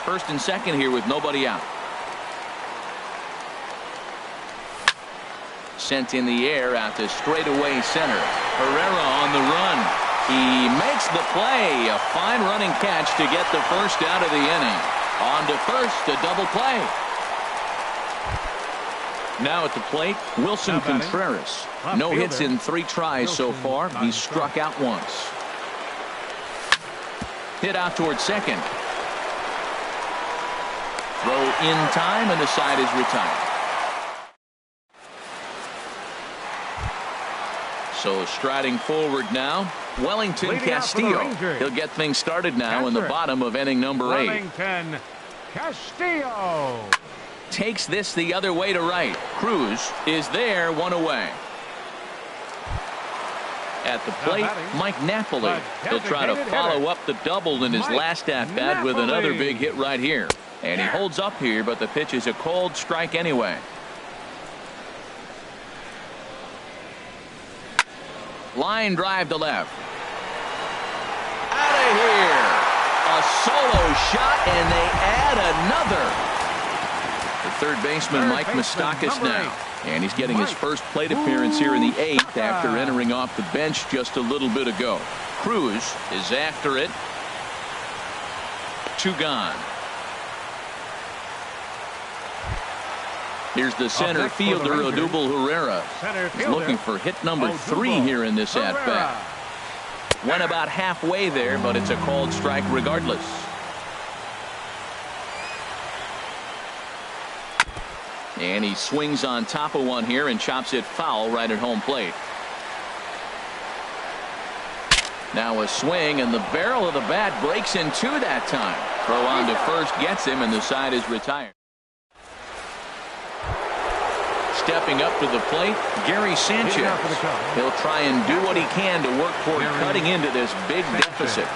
First and second here with nobody out. Sent in the air out to straightaway center. Herrera on the run. He makes the play. A fine running catch to get the first out of the inning. On to first, a double play. Now at the plate, Wilson Contreras. No hits in 3 tries so far. He's struck out once. Hit out towards second. Throw in time, and the side is retired. So striding forward now, Wellington Castillo. He'll get things started now in the bottom of inning number 8. Wellington Castillo takes this the other way to right. Cruz is there, 1 away. At the plate, Mike Napoli. He'll try to follow up the double in his last at-bat with another big hit right here. And he holds up here, but the pitch is a cold strike anyway. Line drive to left. Out of here. A solo shot, and they add another. The third baseman, Mike Moustakas now. And he's getting his first plate appearance here in the 8th after entering off the bench just a little bit ago. Cruz is after it. 2 gone. Here's the center fielder, Odubel Herrera. He's looking for hit number 3 here in this at-bat. Went about halfway there, but it's a called strike regardless. And he swings on top of one here and chops it foul right at home plate. Now a swing, and the barrel of the bat breaks in 2 that time. Throw on to first gets him, and the side is retired. Stepping up to the plate, Gary Sanchez. He'll try and do what he can to work toward cutting into this big deficit.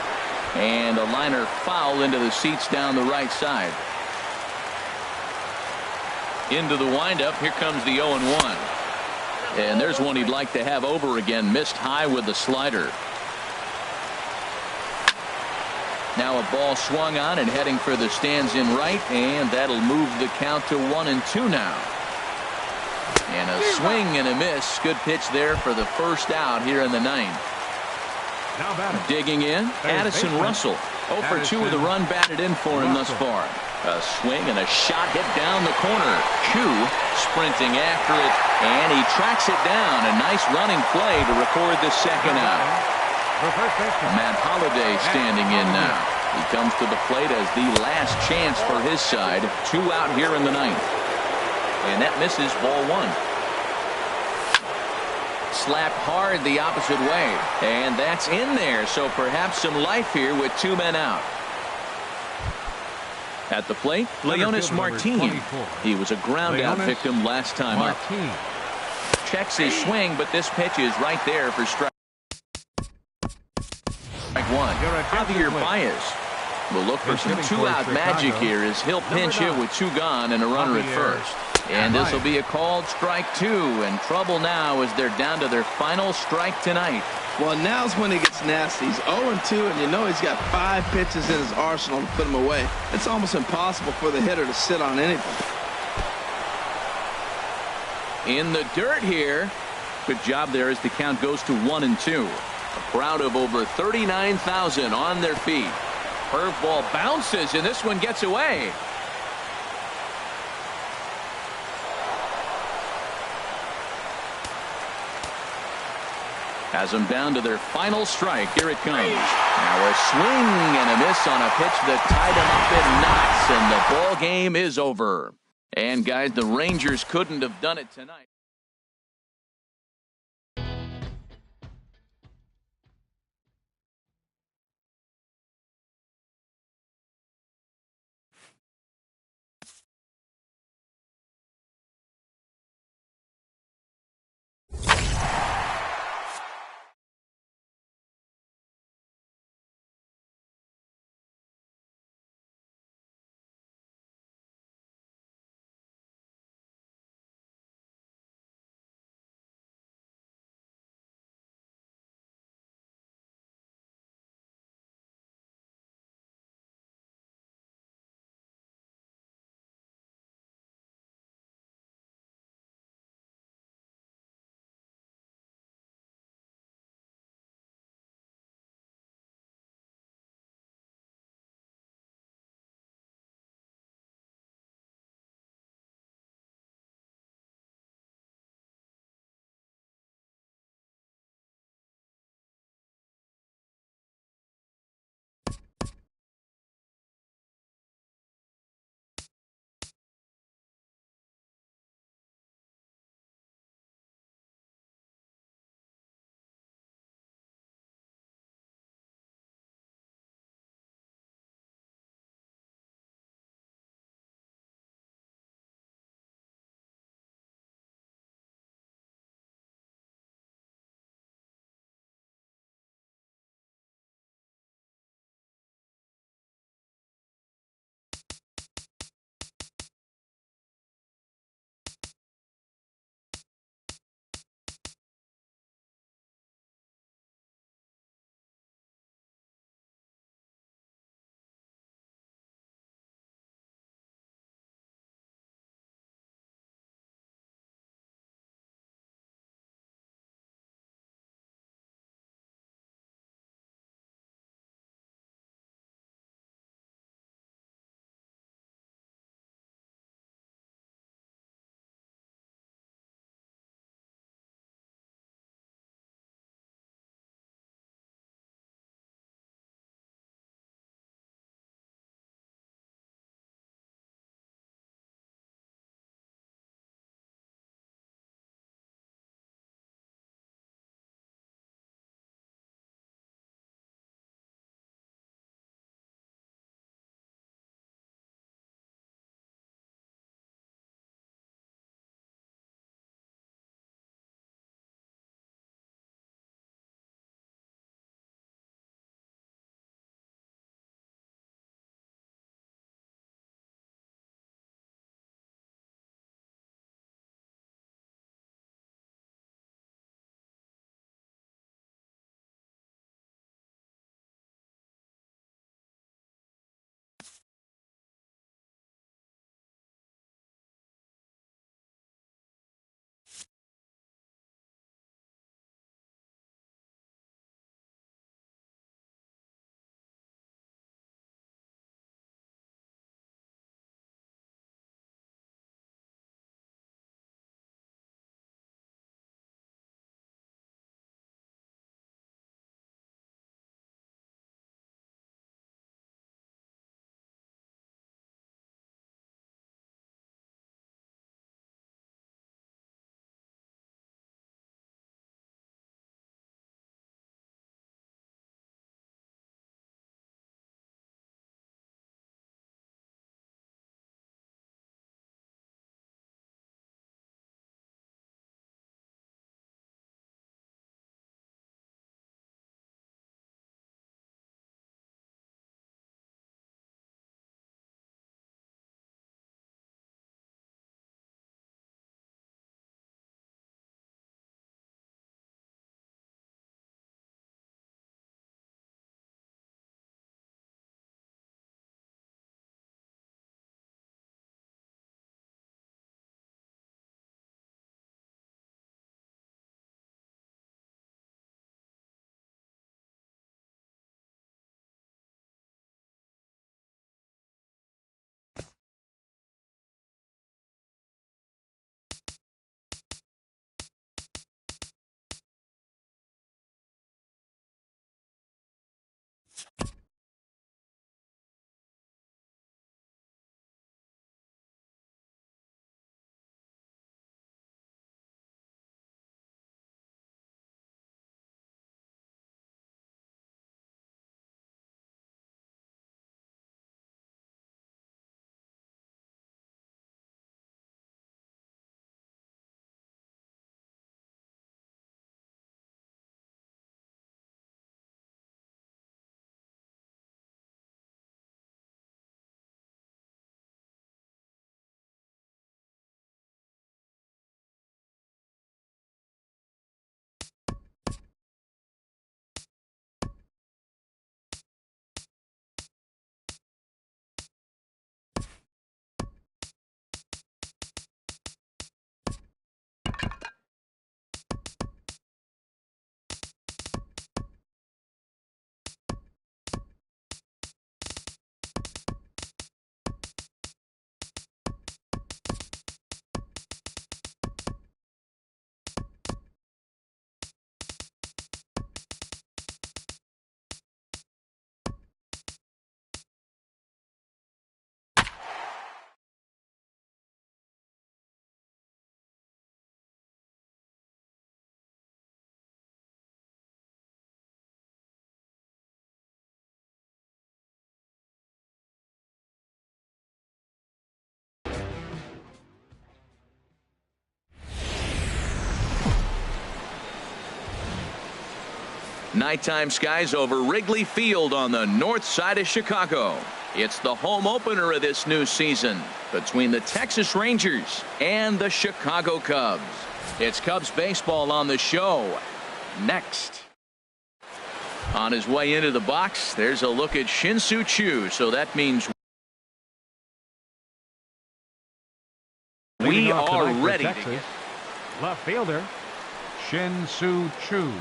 And a liner foul into the seats down the right side. Into the windup, here comes the 0-1. And there's one he'd like to have over again. Missed high with the slider. Now a ball swung on and heading for the stands in right, and that'll move the count to 1-2 now. And a swing and a miss. Good pitch there for the first out here in the 9th. Now batting. Digging in, Addison Russell. 0 for 2 with a run batted in for him thus far. A swing and a shot hit down the corner. Chu sprinting after it, and he tracks it down. A nice running play to record the second out. Matt Holliday standing in now. He comes to the plate as the last chance for his side. 2 out here in the ninth. And that misses, ball 1. Slapped hard the opposite way. And that's in there, so perhaps some life here with 2 men out. At the plate, Leonis Martin. He was a ground-out victim last time up. Checks his swing, but this pitch is right there for strike 1. Javier Baez will look for some 2-out magic here as he'll pinch hit with 2 gone and a runner at first. And this will be a called strike 2, and trouble now as they're down to their final strike tonight. Well, now's when he gets nasty. He's 0-2, and you know he's got 5 pitches in his arsenal to put him away. It's almost impossible for the hitter to sit on anything. In the dirt here. Good job there as the count goes to 1-2. A crowd of over 39,000 on their feet. Curveball bounces, and this one gets away. Has them down to their final strike. Here it comes. Now a swing and a miss on a pitch that tied him up in knots, and the ball game is over. And guys, the Rangers couldn't have done it tonight. Nighttime skies over Wrigley Field on the north side of Chicago. It's the home opener of this new season between the Texas Rangers and the Chicago Cubs. It's Cubs baseball on the show next. On his way into the box, there's a look at Shin-Soo Choo. So that means we are ready. Texas, left fielder Shin-Soo Choo.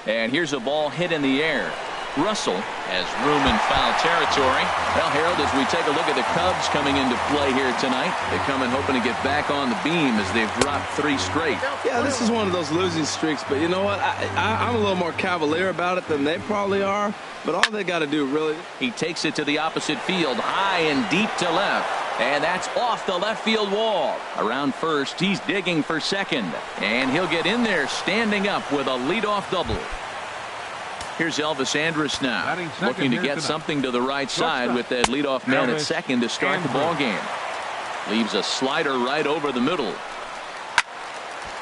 And here's a ball hit in the air. Russell has room in foul territory. Well, Harold, as we take a look at the Cubs coming into play here tonight, they come in hoping to get back on the beam as they've dropped 3 straight. Yeah, this is one of those losing streaks, but you know what? I'm a little more cavalier about it than they probably are, but all they got to do really. He takes it to the opposite field, high and deep to left, and that's off the left field wall. Around first, he's digging for second, and he'll get in there standing up with a leadoff double. Here's Elvis Andrus now, looking to get something to the right side with that leadoff man at second to start the ball game. Leaves a slider right over the middle.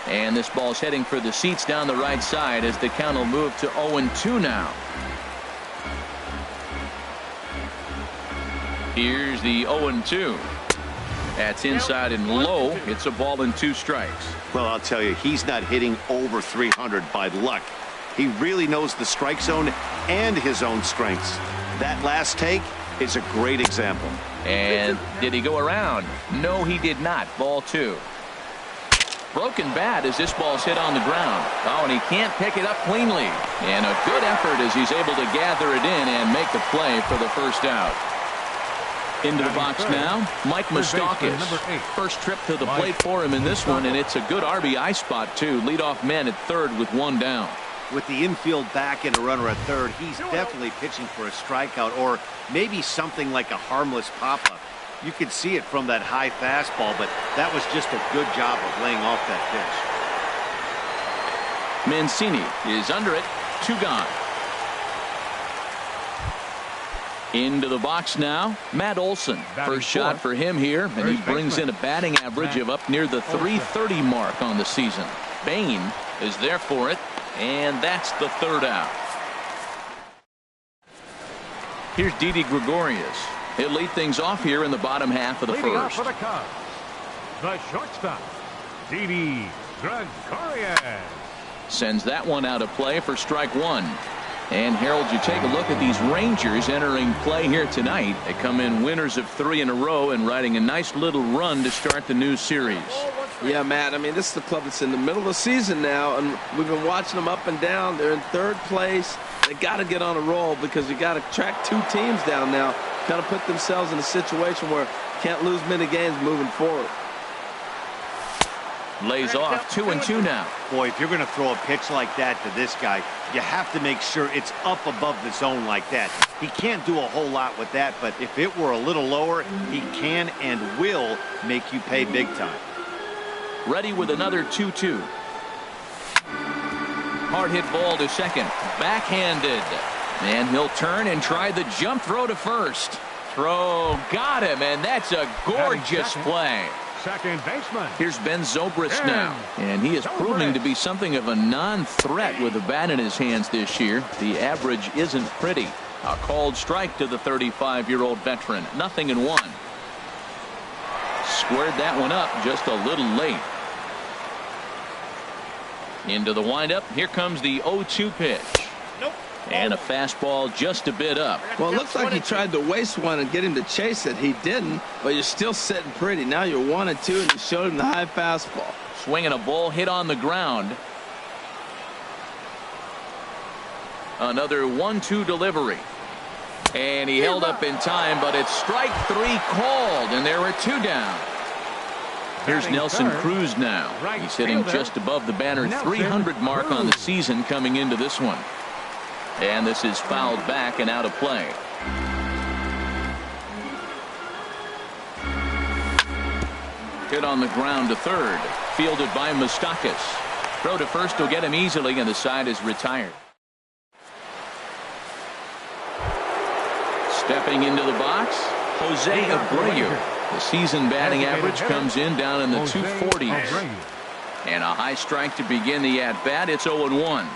And this ball's heading for the seats down the right side as the count will move to 0-2 now. Here's the 0-2. That's inside and low. It's a ball and 2 strikes. Well, I'll tell you, he's not hitting over 300 by luck. He really knows the strike zone and his own strengths. That last take is a great example. And did he go around? No, he did not. Ball 2. Broken bat as this ball's hit on the ground. Oh, and he can't pick it up cleanly. And a good effort as he's able to gather it in and make the play for the first out. Into the box now, Mike Moustakas. First trip to the plate for him in this one, and it's a good RBI spot, too. Leadoff man at third with 1 down. With the infield back and a runner at third, he's definitely pitching for a strikeout or maybe something like a harmless pop-up. You could see it from that high fastball, but that was just a good job of laying off that pitch. Mancini is under it. 2 gone. Into the box now, Matt Olson. First shot for him here, and he brings in a batting average of up near the .330 mark on the season. Bain is there for it, and that's the 3rd out. Here's Didi Gregorius. He'll lead things off here in the bottom half of the first. For the Cubs, the shortstop, Didi Gregorius. Sends that one out of play for strike 1. And Harold, you take a look at these Rangers entering play here tonight. They come in winners of 3 in a row and riding a nice little run to start the new series. Yeah, Matt, I mean, this is the club that's in the middle of the season now, and we've been watching them up and down. They're in 3rd place. They got to get on a roll because you got to track 2 teams down now. Kind of put themselves in a situation where can't lose many games moving forward. Lays off 2-2 now. Boy, if you're going to throw a pitch like that to this guy, you have to make sure it's up above the zone like that. He can't do a whole lot with that, but if it were a little lower, he can and will make you pay big time. Ready with another 2-2. Hard hit ball to second. Backhanded. And he'll turn and try the jump throw to first. Throw got him, and that's a gorgeous play. Second baseman. Here's Ben Zobrist now, and he is proving to be something of a non-threat with a bat in his hands this year. The average isn't pretty. A called strike to the 35-year-old veteran. 0-1. Squared that one up just a little late. Into the windup. Here comes the 0-2 pitch. And a fastball just a bit up. Well, it looks like he tried to waste one and get him to chase it. He didn't, but you're still sitting pretty. Now you're 1-2, and you showed him the high fastball. Swinging a ball hit on the ground. Another 1-2 delivery. And he held up in time, but it's strike 3 called, and there are 2 down. Here's Nelson Cruz now. He's hitting just above the banner 300 mark on the season coming into this one. And this is fouled back and out of play. Hit on the ground to third. Fielded by Moustakas. Throw to first will get him easily, and the side is retired. Stepping into the box, Jose Abreu. The season batting average comes in down in the 240s. And a high strike to begin the at-bat. It's 0-1.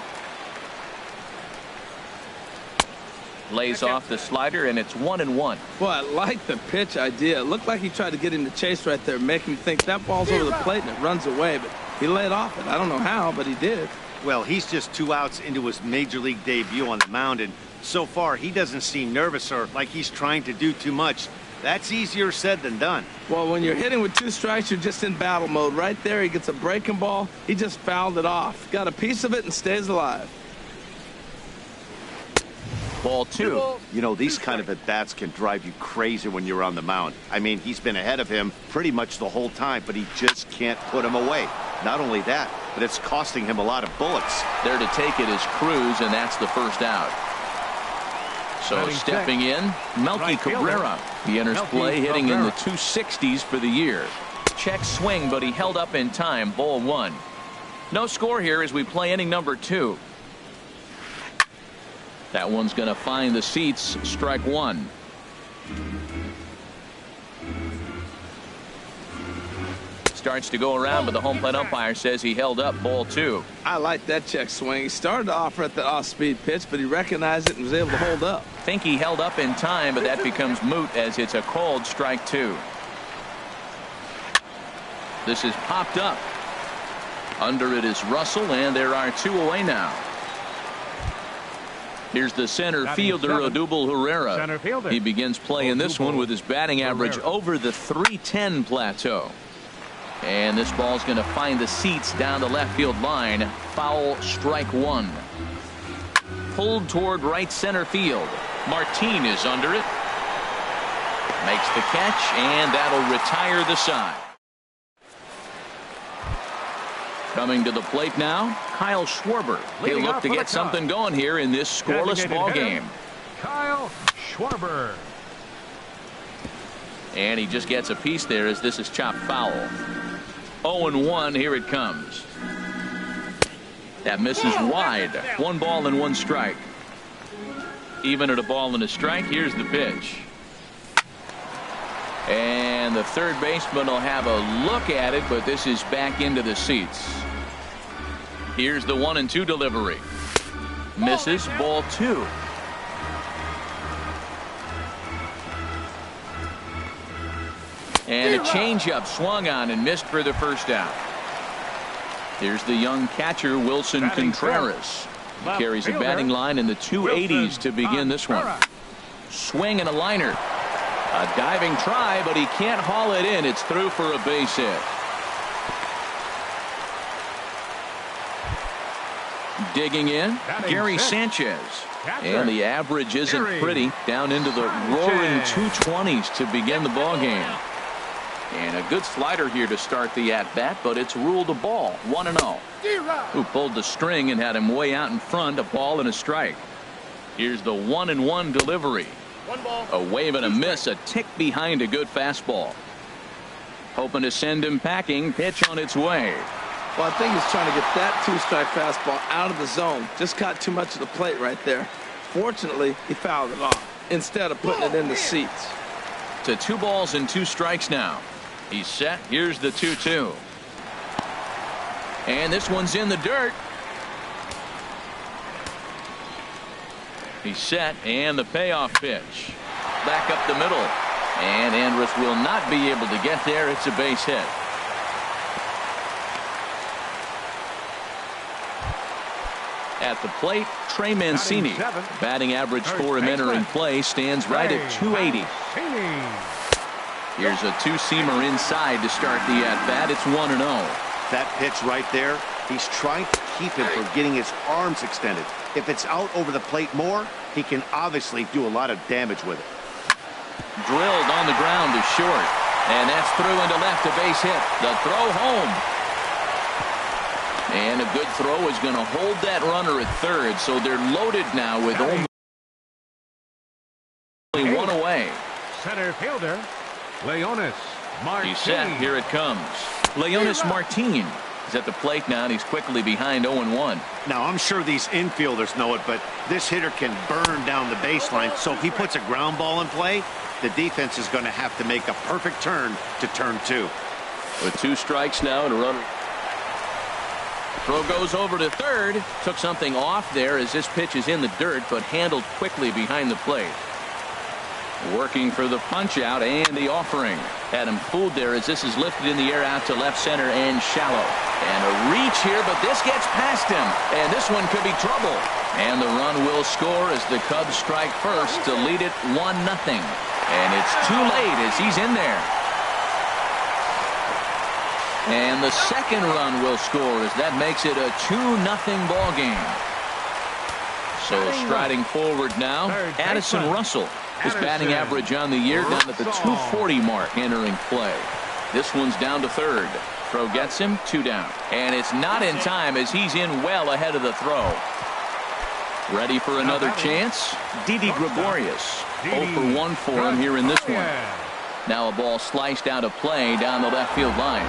Lays off the slider, and it's 1-1. Well, I like the pitch idea. It looked like he tried to get him to chase right there, make him think that ball's over the plate and it runs away, but he laid off it. I don't know how, but he did. Well, he's just 2 outs into his major league debut on the mound, and so far he doesn't seem nervous or like he's trying to do too much. That's easier said than done. Well, when you're hitting with 2 strikes, you're just in battle mode. Right there, he gets a breaking ball. He just fouled it off. Got a piece of it and stays alive. Ball 2. You know, these kind of at-bats can drive you crazy when you're on the mound. I mean, he's been ahead of him pretty much the whole time, but he just can't put him away. Not only that, but it's costing him a lot of bullets. There to take it is Cruz, and that's the first out. So stepping in, Melky Cabrera. He enters play hitting in the 260s for the year. Check swing, but he held up in time. Ball 1. No score here as we play inning number 2. That one's going to find the seats. Strike 1. Starts to go around, but the home plate umpire says he held up. Ball 2. I like that check swing. He started to offer at the off-speed pitch, but he recognized it and was able to hold up. Think he held up in time, but that becomes moot as it's a called strike 2. This is popped up. Under it is Russell, and there are 2 away now. Here's the center fielder, Odubel Herrera. He begins play in this one with his batting average over the .310 plateau. And this ball's going to find the seats down the left field line. Foul, strike 1. Pulled toward right center field. Martin is under it. Makes the catch, and that'll retire the side. Coming to the plate now, Kyle Schwarber. He'll look to get something going here in this scoreless ball game. Kyle Schwarber. And he just gets a piece there as this is chopped foul. 0-1, here it comes. That misses wide. 1 ball and 1 strike. Even at a ball and a strike, here's the pitch. And the third baseman will have a look at it, but this is back into the seats. Here's the 1-2 delivery. Misses. Ball 2. And a changeup swung on and missed for the first out. Here's the young catcher, Wilson Contreras. He carries a batting line in the 280s to begin this one. Swing and a liner. A diving try, but he can't haul it in. It's through for a base hit. Digging in, Gary Sanchez. And the average isn't pretty, down into the roaring 220s to begin the ball game. And a good slider here to start the at-bat, but it's ruled a ball. 1-0. Who pulled the string and had him way out in front, a ball and a strike. Here's the 1-1 delivery. A wave and a miss, a tick behind a good fastball. Hoping to send him packing. Pitch on its way. Well, I think he's trying to get that 2-strike fastball out of the zone. Just caught too much of the plate right there. Fortunately, he fouled it off instead of putting it in the seats. To 2 balls and 2 strikes now. He's set. Here's the 2-2. And this one's in the dirt. He's set, and the payoff pitch. Back up the middle. And Andrus will not be able to get there. It's a base hit. At the plate, Trey Mancini. Batting average for him entering play stands right at 280. Here's a 2-seamer inside to start the at-bat. It's 1-0. That pitch right there, he's trying to keep him from getting his arms extended. If it's out over the plate more, he can obviously do a lot of damage with it. Drilled on the ground to short. And that's through into left, a base hit. The throw home. And a good throw is going to hold that runner at third. So they're loaded now with only 1 away. Center fielder, Leonis Martin. He's set. Here it comes. Leonis Martin is at the plate now, and he's quickly behind 0-1. Now, I'm sure these infielders know it, but this hitter can burn down the baseline. So if he puts a ground ball in play, the defense is going to have to make a perfect turn to turn 2. With 2 strikes now and a runner. Throw goes over to third. Took something off there as this pitch is in the dirt, but handled quickly behind the plate. Working for the punch out and the offering. Had him fooled there as this is lifted in the air out to left center and shallow. And a reach here, but this gets past him. And this one could be trouble. And the run will score as the Cubs strike first to lead it 1-0. And it's too late as he's in there. And the second run will score as that makes it a 2-0 ball game. So striding forward now, Addison Russell. His batting average on the year down at the 240 mark entering play. This one's down to third. Throw gets him, 2 down. And it's not in time as he's in well ahead of the throw. Ready for another chance? Didi Gregorius. 0 for 1 for him here in this one. Now a ball sliced out of play down the left field line.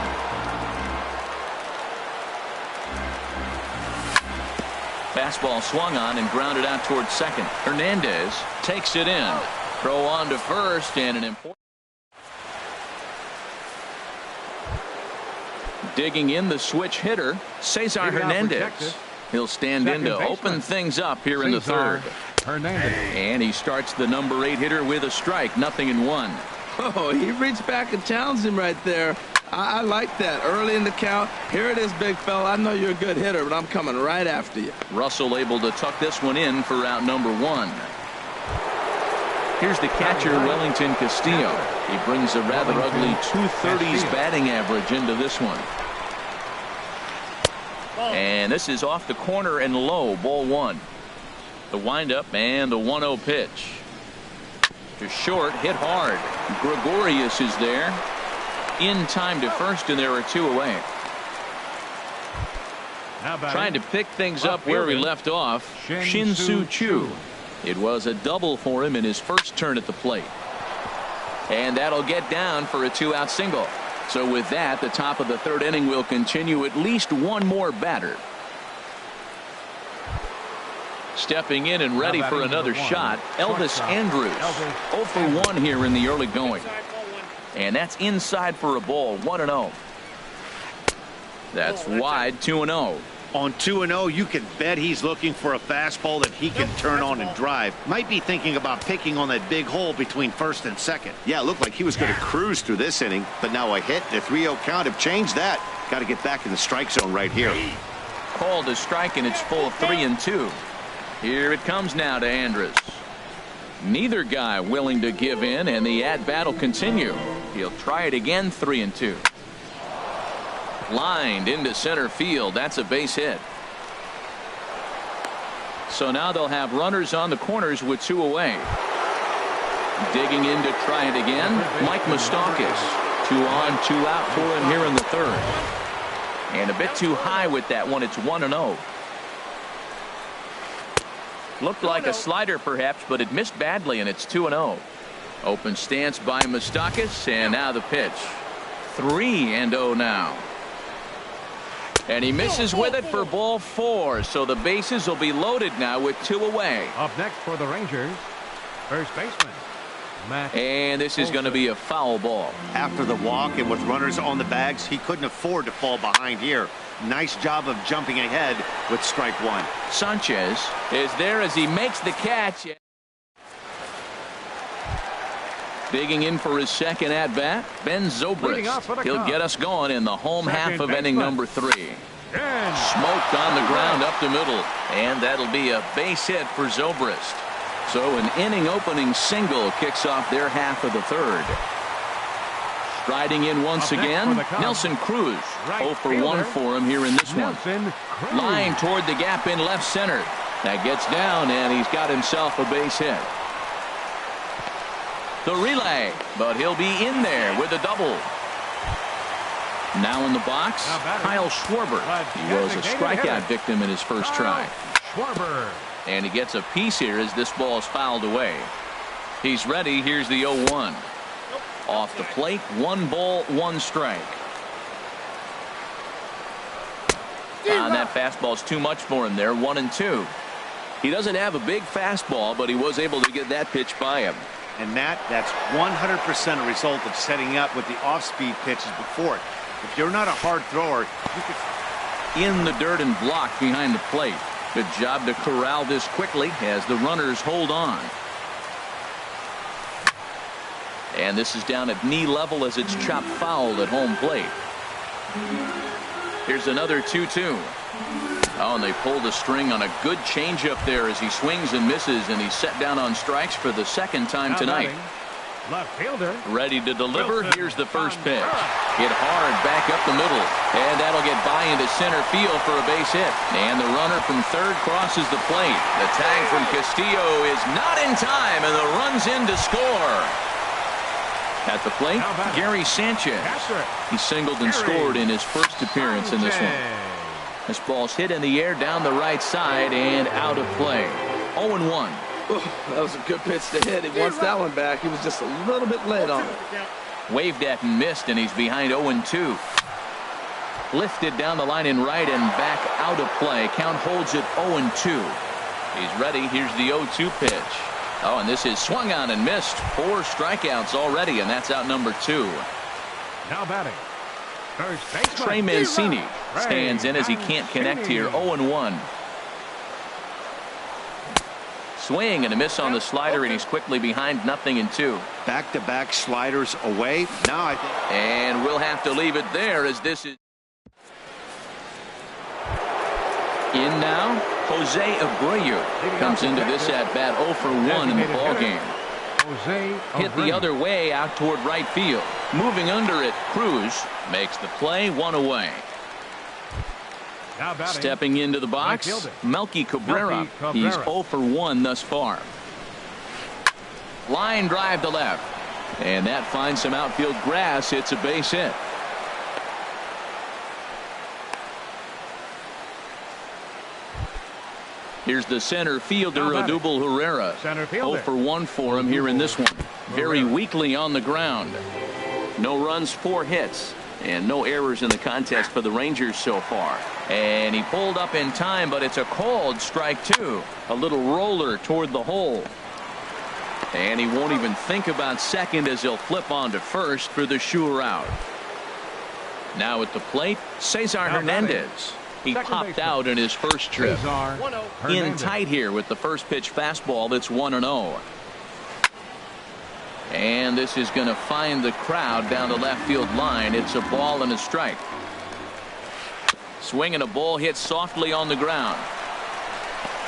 Fastball swung on and grounded out towards second. Hernandez takes it in. Throw on to first and an important. Digging in the switch hitter, Cesar Hernandez. He'll stand in to open things up here in the third. And he starts the number 8 hitter with a strike, 0-1. Oh, he reached back and challenged him right there. I like that. Early in the count. Here it is, big fella. I know you're a good hitter, but I'm coming right after you. Russell able to tuck this one in for out number 1. Here's the catcher, Wellington Castillo. He brings a rather ugly 230s batting average into this one. And this is off the corner and low, ball 1. The windup and the 1-0 pitch. To short, hit hard. Gregorius is there. In time to first, and there are 2 away. Trying to pick things up where we left off, Shin-Soo Choo. It was a double for him in his first turn at the plate. And that'll get down for a 2-out single. So with that, the top of the third inning will continue at least one more batter. Stepping in and ready for another shot, Elvis Andrus. 0 for 1 here in the early going. And that's inside for a ball, 1-0. That's wide, 2-0. On 2-0, you can bet he's looking for a fastball that he can turn on and drive. Might be thinking about picking on that big hole between first and second. Yeah, it looked like he was going to cruise through this inning, but now a hit and a 3-0 count have changed that. Got to get back in the strike zone right here. Called a strike, and it's full 3-2. Here it comes now to Andrus. Neither guy willing to give in, and the at-bat will continue. He'll try it again, 3-2. Lined into center field. That's a base hit. So now they'll have runners on the corners with 2 away. Digging in to try it again, Mike Moustakas. 2 on, 2 out for him here in the third. And a bit too high with that one. It's 1-0. Looked like a slider perhaps, but it missed badly, and it's 2-0. Open stance by Moustakas, and now the pitch. 3-0 now. And he misses with it for ball 4, so the bases will be loaded now with 2 away. Up next for the Rangers, first baseman. And this is going to be a foul ball. After the walk and with runners on the bags, he couldn't afford to fall behind here. Nice job of jumping ahead with strike 1. Sanchez is there as he makes the catch. Digging in for his second at-bat, Ben Zobrist. He'll get us going in the home half of inning number 3. Smoked on the ground up the middle, and that'll be a base hit for Zobrist. So an inning-opening single kicks off their half of the third. Striding in once again, Nelson Cruz. 0 for 1 for him here in this one. Line toward the gap in left center. That gets down, and he's got himself a base hit. The relay, but he'll be in there with a double. Now in the box, Kyle Schwarber. He was a strikeout victim in his first try. And he gets a piece here as this ball is fouled away. He's ready. Here's the 0-1. Off the plate, 1 ball, 1 strike. And that fastball's too much for him there, 1-2. He doesn't have a big fastball, but he was able to get that pitch by him. And Matt, that's 100% a result of setting up with the off-speed pitches before it. If you're not a hard thrower, you could... in the dirt and blocked behind the plate. Good job to corral this quickly as the runners hold on. And this is down at knee level as it's chopped foul at home plate. Here's another 2-2. Oh, and they pulled a string on a good changeup there as he swings and misses, and he's set down on strikes for the second time tonight. Left fielder. Ready to deliver. Here's the first pitch. Hit hard back up the middle, and that'll get by into center field for a base hit. And the runner from third crosses the plate. The tag from Castillo is not in time, and the run's in to score. At the plate, Gary Sanchez. He singled and scored in his first appearance in this one. This ball's hit in the air down the right side and out of play. 0-1. That was a good pitch to hit. He wants that one back. He was just a little bit late on it. Waved at and missed, and he's behind 0-2. Lifted down the line in right and back out of play. Count holds it 0-2. He's ready. Here's the 0-2 pitch. Oh, and this is swung on and missed. 4 strikeouts already, and that's out number 2. Now batting. First baseman. Trey Mancini stands in as he can't connect here. 0-1. Swing and a miss on the slider, and he's quickly behind 0-2. Back-to-back sliders away. Now I think. And we'll have to leave it there as this is in now. Jose Abreu comes into this at bat 0 for 1 in the ball game. Hit the other way out toward right field. Moving under it, Cruz makes the play, 1 away. Stepping into the box, Melky Cabrera. He's 0 for 1 thus far. Line drive to left, and that finds some outfield grass. It's a base hit. Here's the center fielder, Odubel Herrera. 0 for 1 for him here in this one. Very weakly on the ground. No runs, 4 hits, and no errors in the contest for the Rangers so far. And he pulled up in time, but it's a called strike 2. A little roller toward the hole. And he won't even think about second as he'll flip on to first for the sure out. Now at the plate, Cesar Hernandez. He popped out in his first trip. In tight here with the first pitch fastball that's 1-0. And this is going to find the crowd down the left field line. It's a ball and a strike. Swing and a ball hit softly on the ground.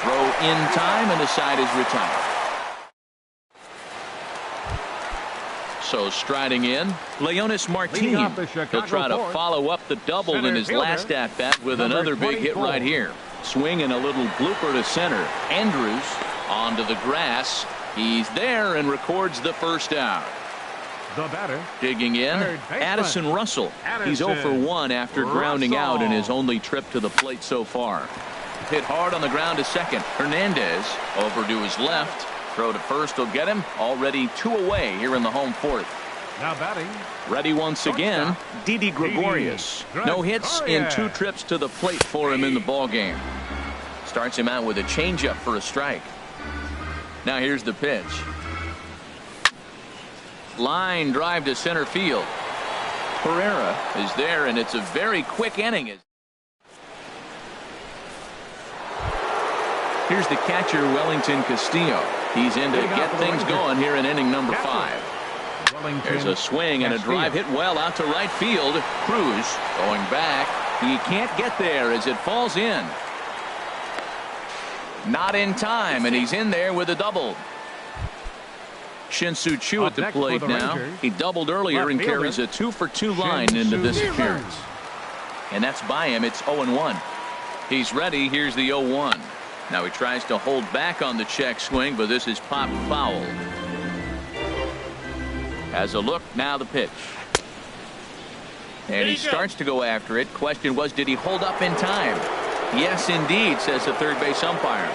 Throw in time, and the side is retired. So striding in, Leonis Martin. He'll try to follow up the double in his last at-bat with another big hit right here. Swing and a little blooper to center. Andrews onto the grass. He's there and records the first out. The batter. Digging in, Addison Russell. He's 0 for 1 after grounding out in his only trip to the plate so far. Hit hard on the ground to second. Hernandez over to his left. Throw to first will get him. Already 2 away here in the home fourth. Now batting. Ready once again, Didi Gregorius. No hits in 2 trips to the plate for him in the ball game. Starts him out with a changeup for a strike. Now here's the pitch. Line drive to center field. Herrera is there, and it's a very quick inning. Here's the catcher, Wellington Castillo. He's in to get things going here in inning number 5. There's a swing and a drive hit well out to right field. Cruz going back. He can't get there as it falls in. Not in time, and he's in there with a double. Shin-Soo Choo at the plate now. He doubled earlier and carries a 2 for 2 line into this appearance. And that's by him. It's 0-1. He's ready. Here's the 0-1. Now he tries to hold back on the check swing, but this is popped foul. Has a look, now the pitch. And he starts to go after it. Question was, did he hold up in time? Yes, indeed, says the third base umpire.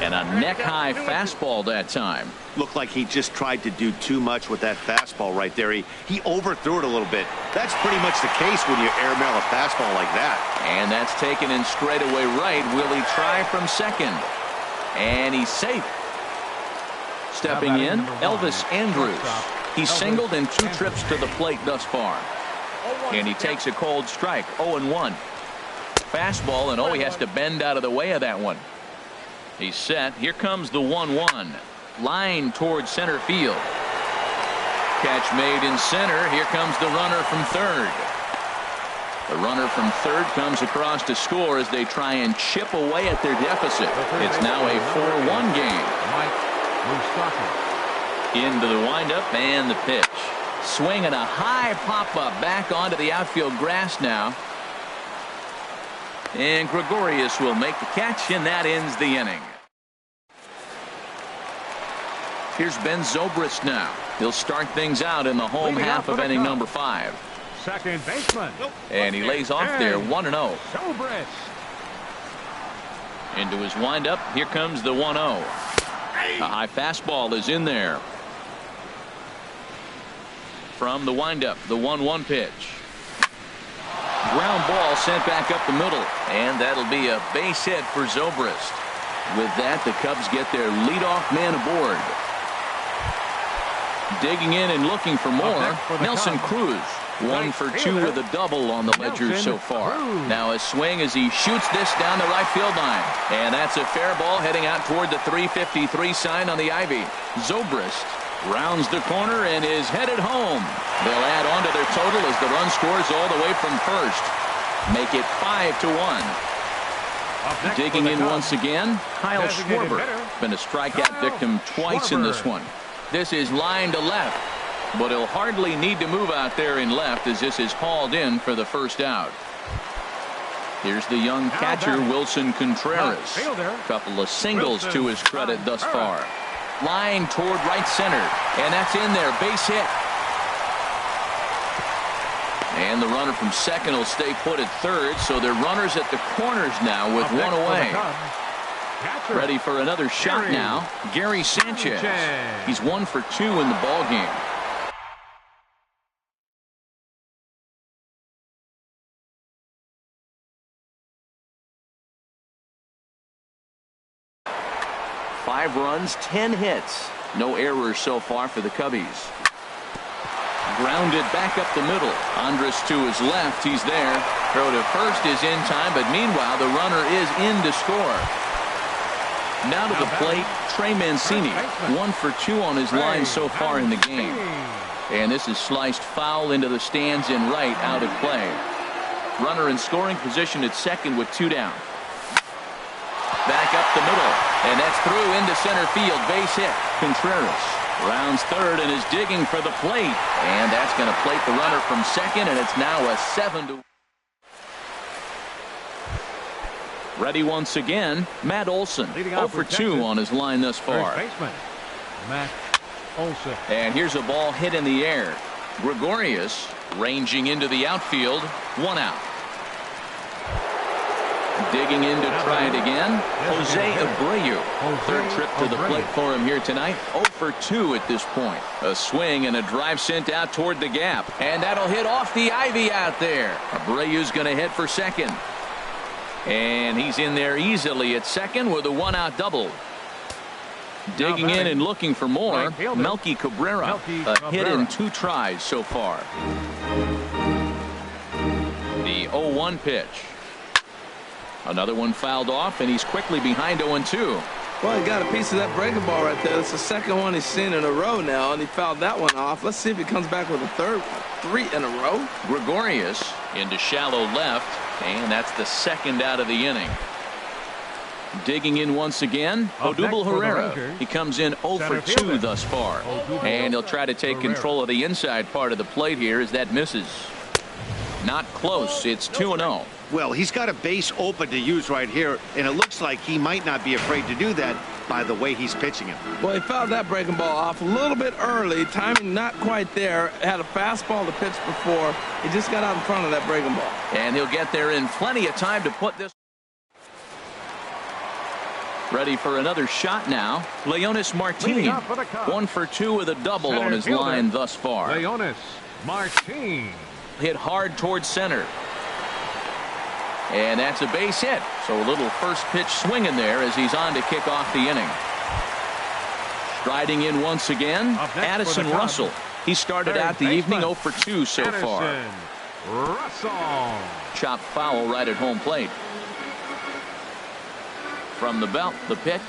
And a neck-high fastball that time. Looked like he just tried to do too much with that fastball right there. He overthrew it a little bit. That's pretty much the case when you airmail a fastball like that. And that's taken in straightaway right. Will he try from second? And he's safe. Stepping in, Elvis Andrews. He's singled in 2 trips to the plate thus far. And he takes a cold strike. 0-1. Fastball, and he has to bend out of the way of that one. He's set. Here comes the 1-1. Line towards center field. Catch made in center. Here comes the runner from third. The runner from third comes across to score as they try and chip away at their deficit. It's now a 4-1 game. Into the windup and the pitch. Swing and a high pop-up back onto the outfield grass now. And Gregorius will make the catch, and that ends the inning. Here's Ben Zobrist now. He'll start things out in the home half of inning number 5. Second baseman. And he lays off there 1-0. Zobrist. Into his windup. Here comes the 1-0. A high fastball is in there. From the windup, the 1-1 pitch. Ground ball sent back up the middle, and that'll be a base hit for Zobrist. With that, the Cubs get their leadoff man aboard. Digging in and looking for more, Nelson Cruz. 1 for 2 with a double on the ledger so far. Now a swing as he shoots this down the right field line. And that's a fair ball heading out toward the 353 sign on the ivy. Zobrist rounds the corner and is headed home. They'll add on to their total as the run scores all the way from first. Make it 5-1. Digging in once again, Kyle Schwarber. Been a strikeout victim twice in this one. This is line to left, but he'll hardly need to move out there in left as this is hauled in for the first out. Here's the young catcher, Wilson Contreras. Couple of singles to his credit thus far. Line toward right center, and that's in there. Base hit. And the runner from second will stay put at third, so they're runners at the corners now with one away. Ready for another shot now, Gary Sanchez. He's 1 for 2 in the ball game. Five runs, 10 hits. No errors so far for the Cubbies. Grounded back up the middle. Andrus to his left. He's there. Throw to first is in time, but meanwhile the runner is in to score. Now to the plate, Trey Mancini. 1 for 2 on his line so far in the game. And this is sliced foul into the stands in right, out of play. Runner in scoring position at second with 2 down. Back up the middle, and that's through into center field. Base hit. Contreras rounds third and is digging for the plate. And that's going to plate the runner from second, and it's now a 7-1. Ready once again, Matt Olson. 0 for 2 on his line thus far. Matt Olson. And here's a ball hit in the air. Gregorius ranging into the outfield. 1 out. Digging in to try it again, Jose Abreu. Third trip to the plate for him here tonight. 0 for 2 at this point. A swing and a drive sent out toward the gap. And that'll hit off the ivy out there. Abreu's going to hit for second. And he's in there easily at second with a 1-out double. Digging in and looking for more, Melky Cabrera. A hit in 2 tries so far. The 0-1 pitch. Another one fouled off, and he's quickly behind 0-2. Well, he got a piece of that breaking ball right there. It's the second one he's seen in a row now, and he fouled that one off. Let's see if he comes back with a third one. 3 in a row. Gregorius into shallow left, and that's the second out of the inning. Digging in once again, Odubel Herrera. He comes in 0 for 2 thus far. And he'll try to take control of the inside part of the plate here as that misses. Not close. It's 2-0. Well, he's got a base open to use right here, and it looks like he might not be afraid to do that by the way he's pitching him. Well, he fouled that breaking ball off a little bit early. Timing not quite there. Had a fastball to pitch before. He just got out in front of that breaking ball. And he'll get there in plenty of time to put this. Ready for another shot now. Leonis Martin. 1 for 2 with a double on his line thus far. Leonis Martin. Hit hard towards center. And that's a base hit. So a little first pitch swing in there as he's on to kick off the inning. Striding in once again, Addison Russell. He started out the evening 0 for 2 so far. Russell. Chop foul right at home plate. From the belt, the pitch.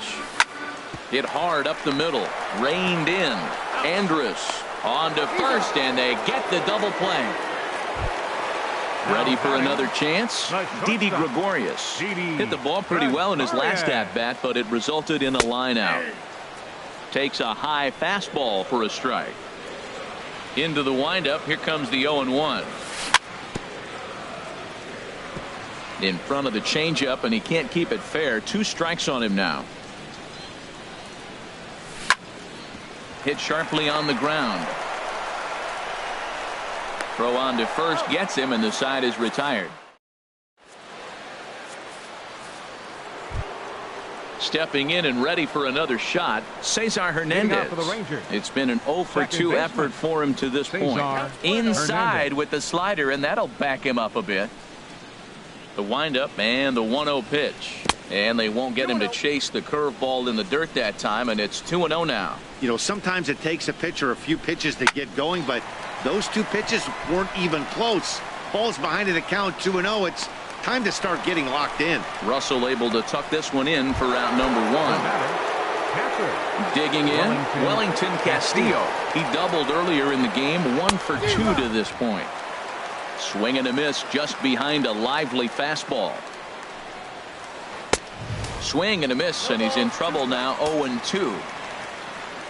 Hit hard up the middle. Reined in. Andrus on to first, and they get the double play. Ready for another chance? Didi Gregorius hit the ball pretty well in his last at-bat, but it resulted in a line out. Takes a high fastball for a strike. Into the windup. Here comes the 0-1. In front of the changeup, and he can't keep it fair. 2 strikes on him now. Hit sharply on the ground. Throw on to first gets him, and the side is retired. Stepping in and ready for another shot, Cesar Hernandez. It's been an 0 for 2 effort for him to this point. Inside with the slider, and that'll back him up a bit. The windup and the 1-0 pitch. And they won't get him to chase the curveball in the dirt that time, and it's 2-0 now. You know, sometimes it takes a pitcher a few pitches to get going, but those 2 pitches weren't even close. Ball's behind in the count, 2-0. It's time to start getting locked in. Russell able to tuck this one in for out number 1. Digging in, Wellington Castillo. He doubled earlier in the game, 1 for 2 to this point. Swing and a miss just behind a lively fastball. Swing and a miss, and he's in trouble now. 0-2.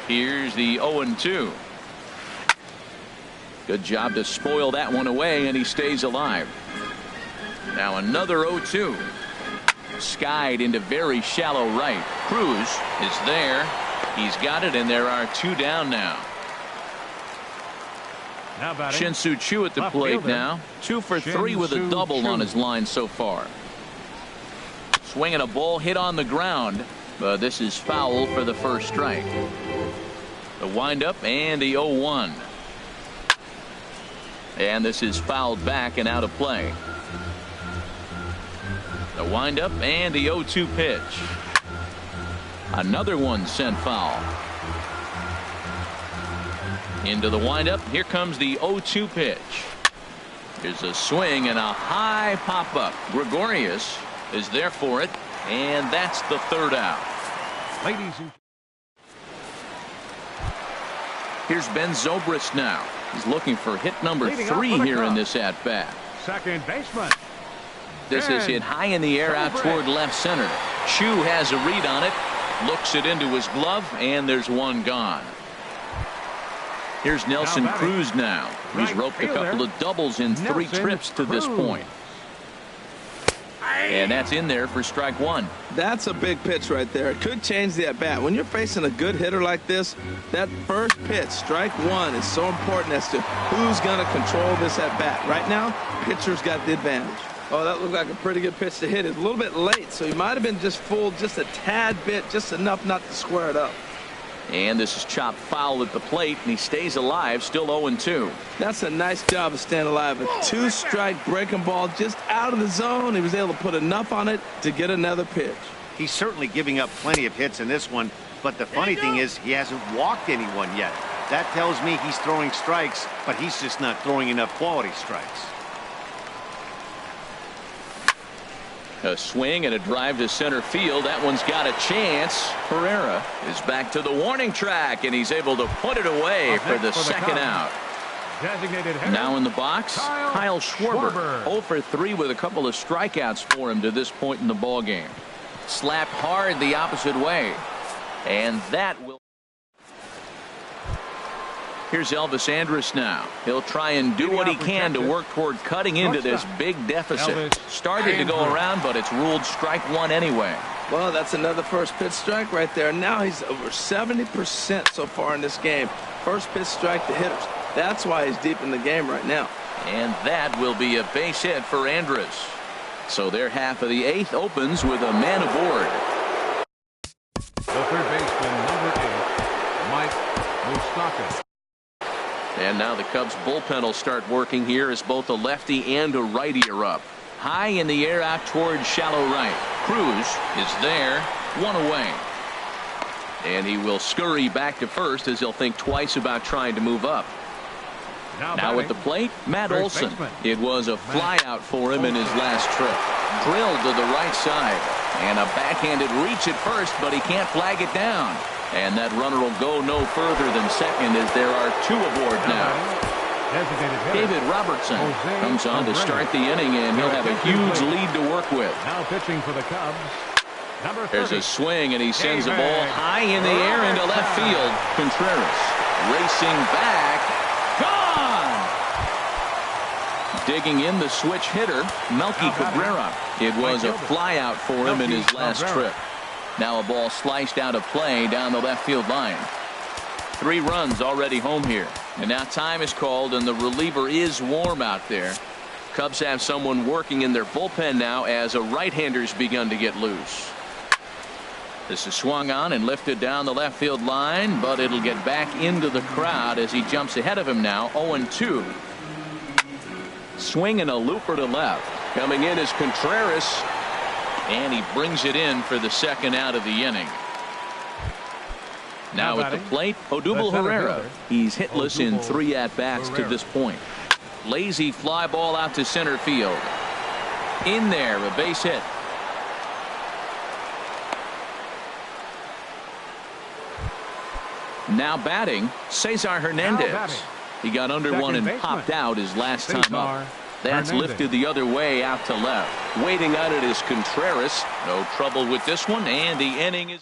Here's the 0-2. Good job to spoil that one away, and he stays alive. Now another 0-2. Skied into very shallow right. Cruz is there. He's got it, and there are 2 down now. Shin-Soo Choo at the plate now. 2 for 3 with a double on his line so far. Swinging a ball hit on the ground, but this is foul for the first strike. The windup and the 0-1. And this is fouled back and out of play. The windup and the 0-2 pitch. Another one sent foul. Into the windup. Here comes the 0-2 pitch. There's a swing and a high pop-up. Gregorius is there for it, and that's the 3rd out. Ladies and here's Ben Zobrist now. He's looking for hit number 3 here in this at-bat. Second baseman. This is hit high in the air out toward left center. Choo has a read on it, looks it into his glove, and there's one gone. Here's Nelson Cruz now. He's roped a couple of doubles in 3 trips to this point. And that's in there for strike 1. That's a big pitch right there. It could change the at-bat. When you're facing a good hitter like this, that first pitch, strike 1, is so important as to who's going to control this at-bat. Right now, pitcher's got the advantage. Oh, that looked like a pretty good pitch to hit. It's a little bit late, so he might have been just fooled just a tad bit, just enough not to square it up. And this is chopped foul at the plate, and he stays alive, still 0-2. That's a nice job of staying alive. A 2-strike breaking ball just out of the zone. He was able to put enough on it to get another pitch. He's certainly giving up plenty of hits in this one, but the funny thing is he hasn't walked anyone yet. That tells me he's throwing strikes, but he's just not throwing enough quality strikes. A swing and a drive to center field. That one's got a chance. Pereira is back to the warning track, and he's able to put it away for the second out. Now in the box, Kyle Schwarber. 0 for 3 with a couple of strikeouts for him to this point in the ball game. Slapped hard the opposite way, and that will. Here's Elvis Andrus now. He'll try and do what he can to work toward cutting into this big deficit. Started to go around, but it's ruled strike 1 anyway. Well, that's another first pitch strike right there. Now he's over 70% so far in this game. First pitch strike to hitters. That's why he's deep in the game right now. And that will be a base hit for Andrus. So their half of the 8th opens with a man aboard. The third baseman, number 8, Mike Moustakas. And now the Cubs bullpen will start working here as both a lefty and a righty are up. High in the air out toward shallow right. Cruz is there, 1 away. And he will scurry back to first as he'll think twice about trying to move up. Now at the plate, Matt Olson. It was a flyout for him in his last trip. Drilled to the right side. And a backhanded reach at first, but he can't flag it down. And that runner will go no further than second as there are two aboard now. David Robertson comes on to start the inning, and he'll have a huge lead to work with. Now pitching for the Cubs. There's a swing, and he sends the ball high in the air into left field. Contreras racing back. Gone! Digging in the switch hitter, Melky Cabrera. It was a flyout for him in his last trip. Now a ball sliced out of play down the left field line. 3 runs already home here. And now time is called, and the reliever is warm out there. Cubs have someone working in their bullpen now as a right-hander's begun to get loose. This is swung on and lifted down the left field line, but it'll get back into the crowd as he jumps ahead of him now, 0-2. Swing and a looper to left. Coming in is Contreras, and he brings it in for the second out of the inning. Now at the plate, Odubel Herrera. He's hitless in 3 at-bats to this point. Lazy fly ball out to center field. In there, a base hit. Now batting, Cesar Hernandez. He got under one and popped out his last time up. That's lifted the other way out to left. Waiting on it is Contreras. No trouble with this one, and the inning is.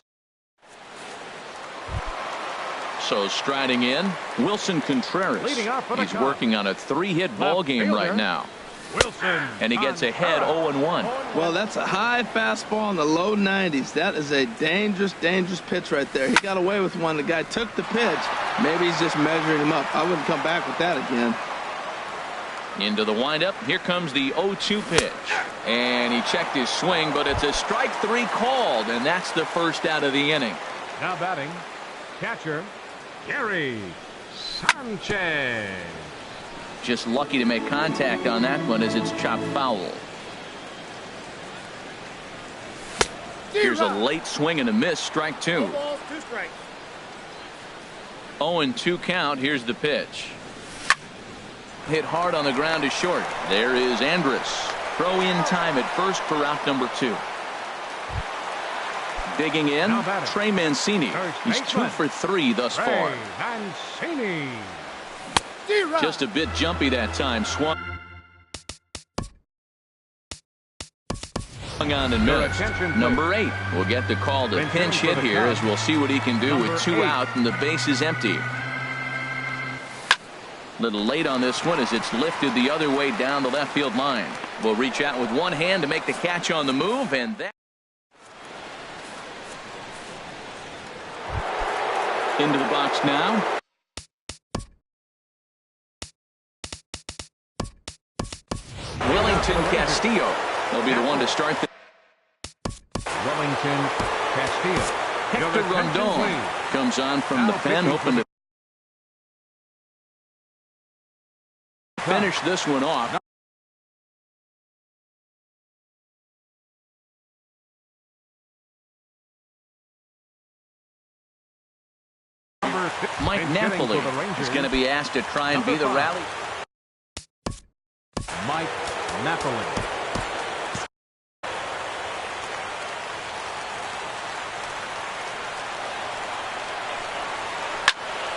So striding in, Wilson Contreras. He's working on a 3-hit ball game right now. And he gets ahead 0-1. Well, that's a high fastball in the low 90s. That is a dangerous, dangerous pitch right there. He got away with one. The guy took the pitch. Maybe he's just measuring him up. I wouldn't come back with that again. Into the windup. Here comes the 0-2 pitch. And he checked his swing, but it's a strike 3 called, and that's the first out of the inning. Now batting, catcher Gary Sanchez. Just lucky to make contact on that one as it's chopped foul. Here's a late swing and a miss, strike 2. 0-2 count. Here's the pitch. Hit hard on the ground to short. There is Andrus. Throw in time at first for out number 2. Digging in, Trey Mancini. He's 2 for 3 thus far. Mancini. Just a bit jumpy that time. Swung on and missed. Number 8 will get the call to pinch hit here as we'll see what he can do with 2 out and the base is empty. Little late on this one as it's lifted the other way down the left field line. Will reach out with one hand to make the catch on the move, and that into the box now. Wellington Castillo. He'll be the one to start the. Wellington Castillo. Hector Rondon comes on from the pen, hoping to finish this one off. Mike Napoli is going to be asked to try and be the rally. Mike Napoli.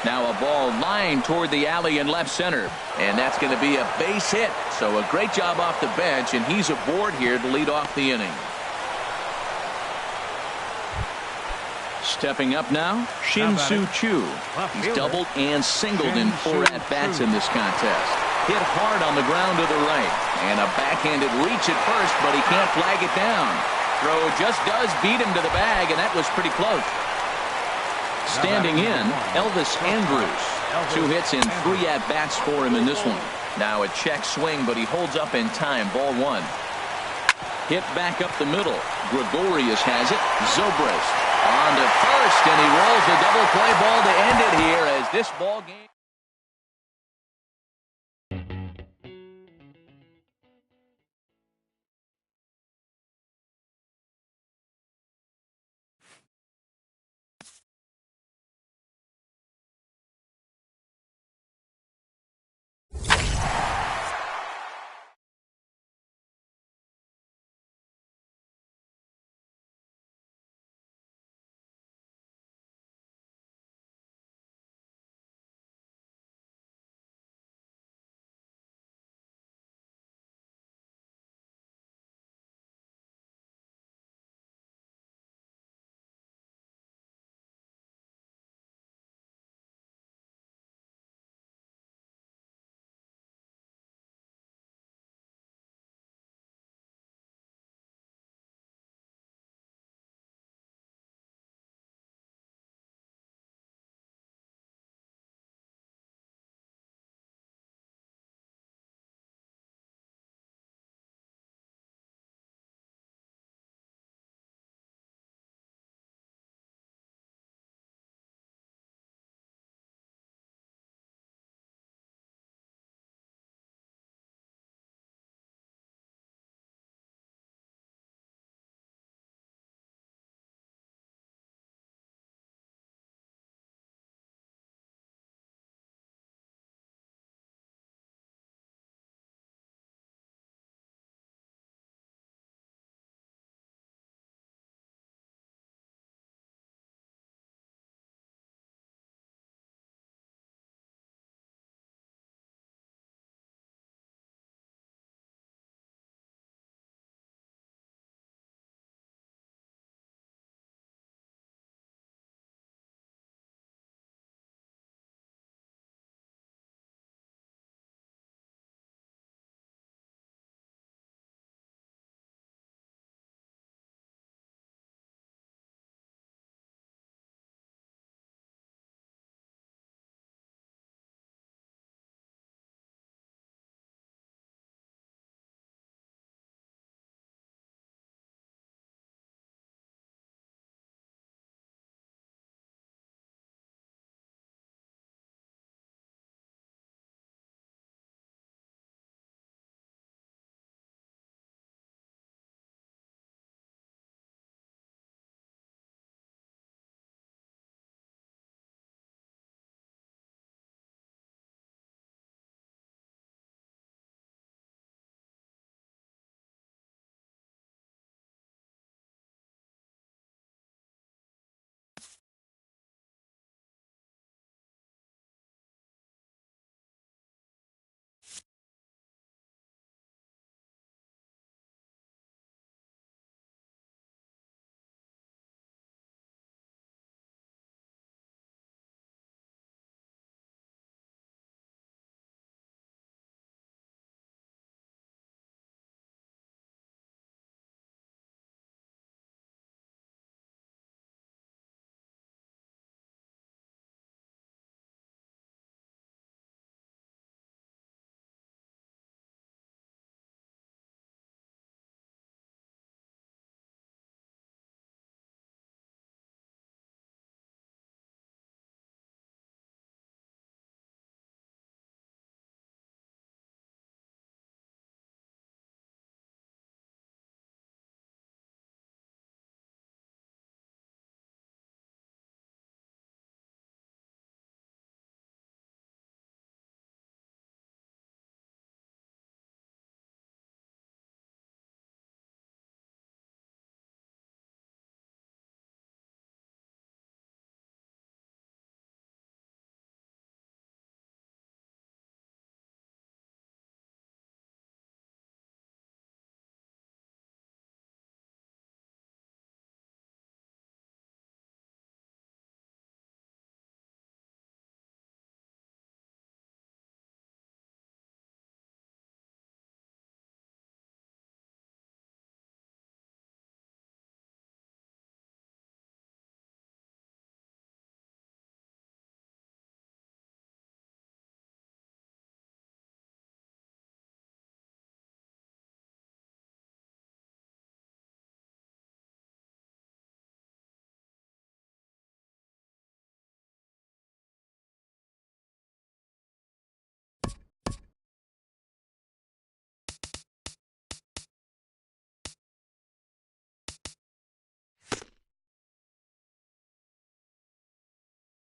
Now a ball lined toward the alley in left center, and that's going to be a base hit. So a great job off the bench, and he's aboard here to lead off the inning. Stepping up now, Shin-Soo Choo. He's doubled and singled in 4 at-bats in this contest. Hit hard on the ground to the right, and a backhanded reach at first, but he can't flag it down. Throw just does beat him to the bag, and that was pretty close. Standing in, Elvis Andrus. 2 hits and 3 at-bats for him in this one. Now a check swing, but he holds up in time. Ball 1. Hit back up the middle. Gregorius has it. Zobrist on to first, and he rolls a double play ball to end it here as this ball game.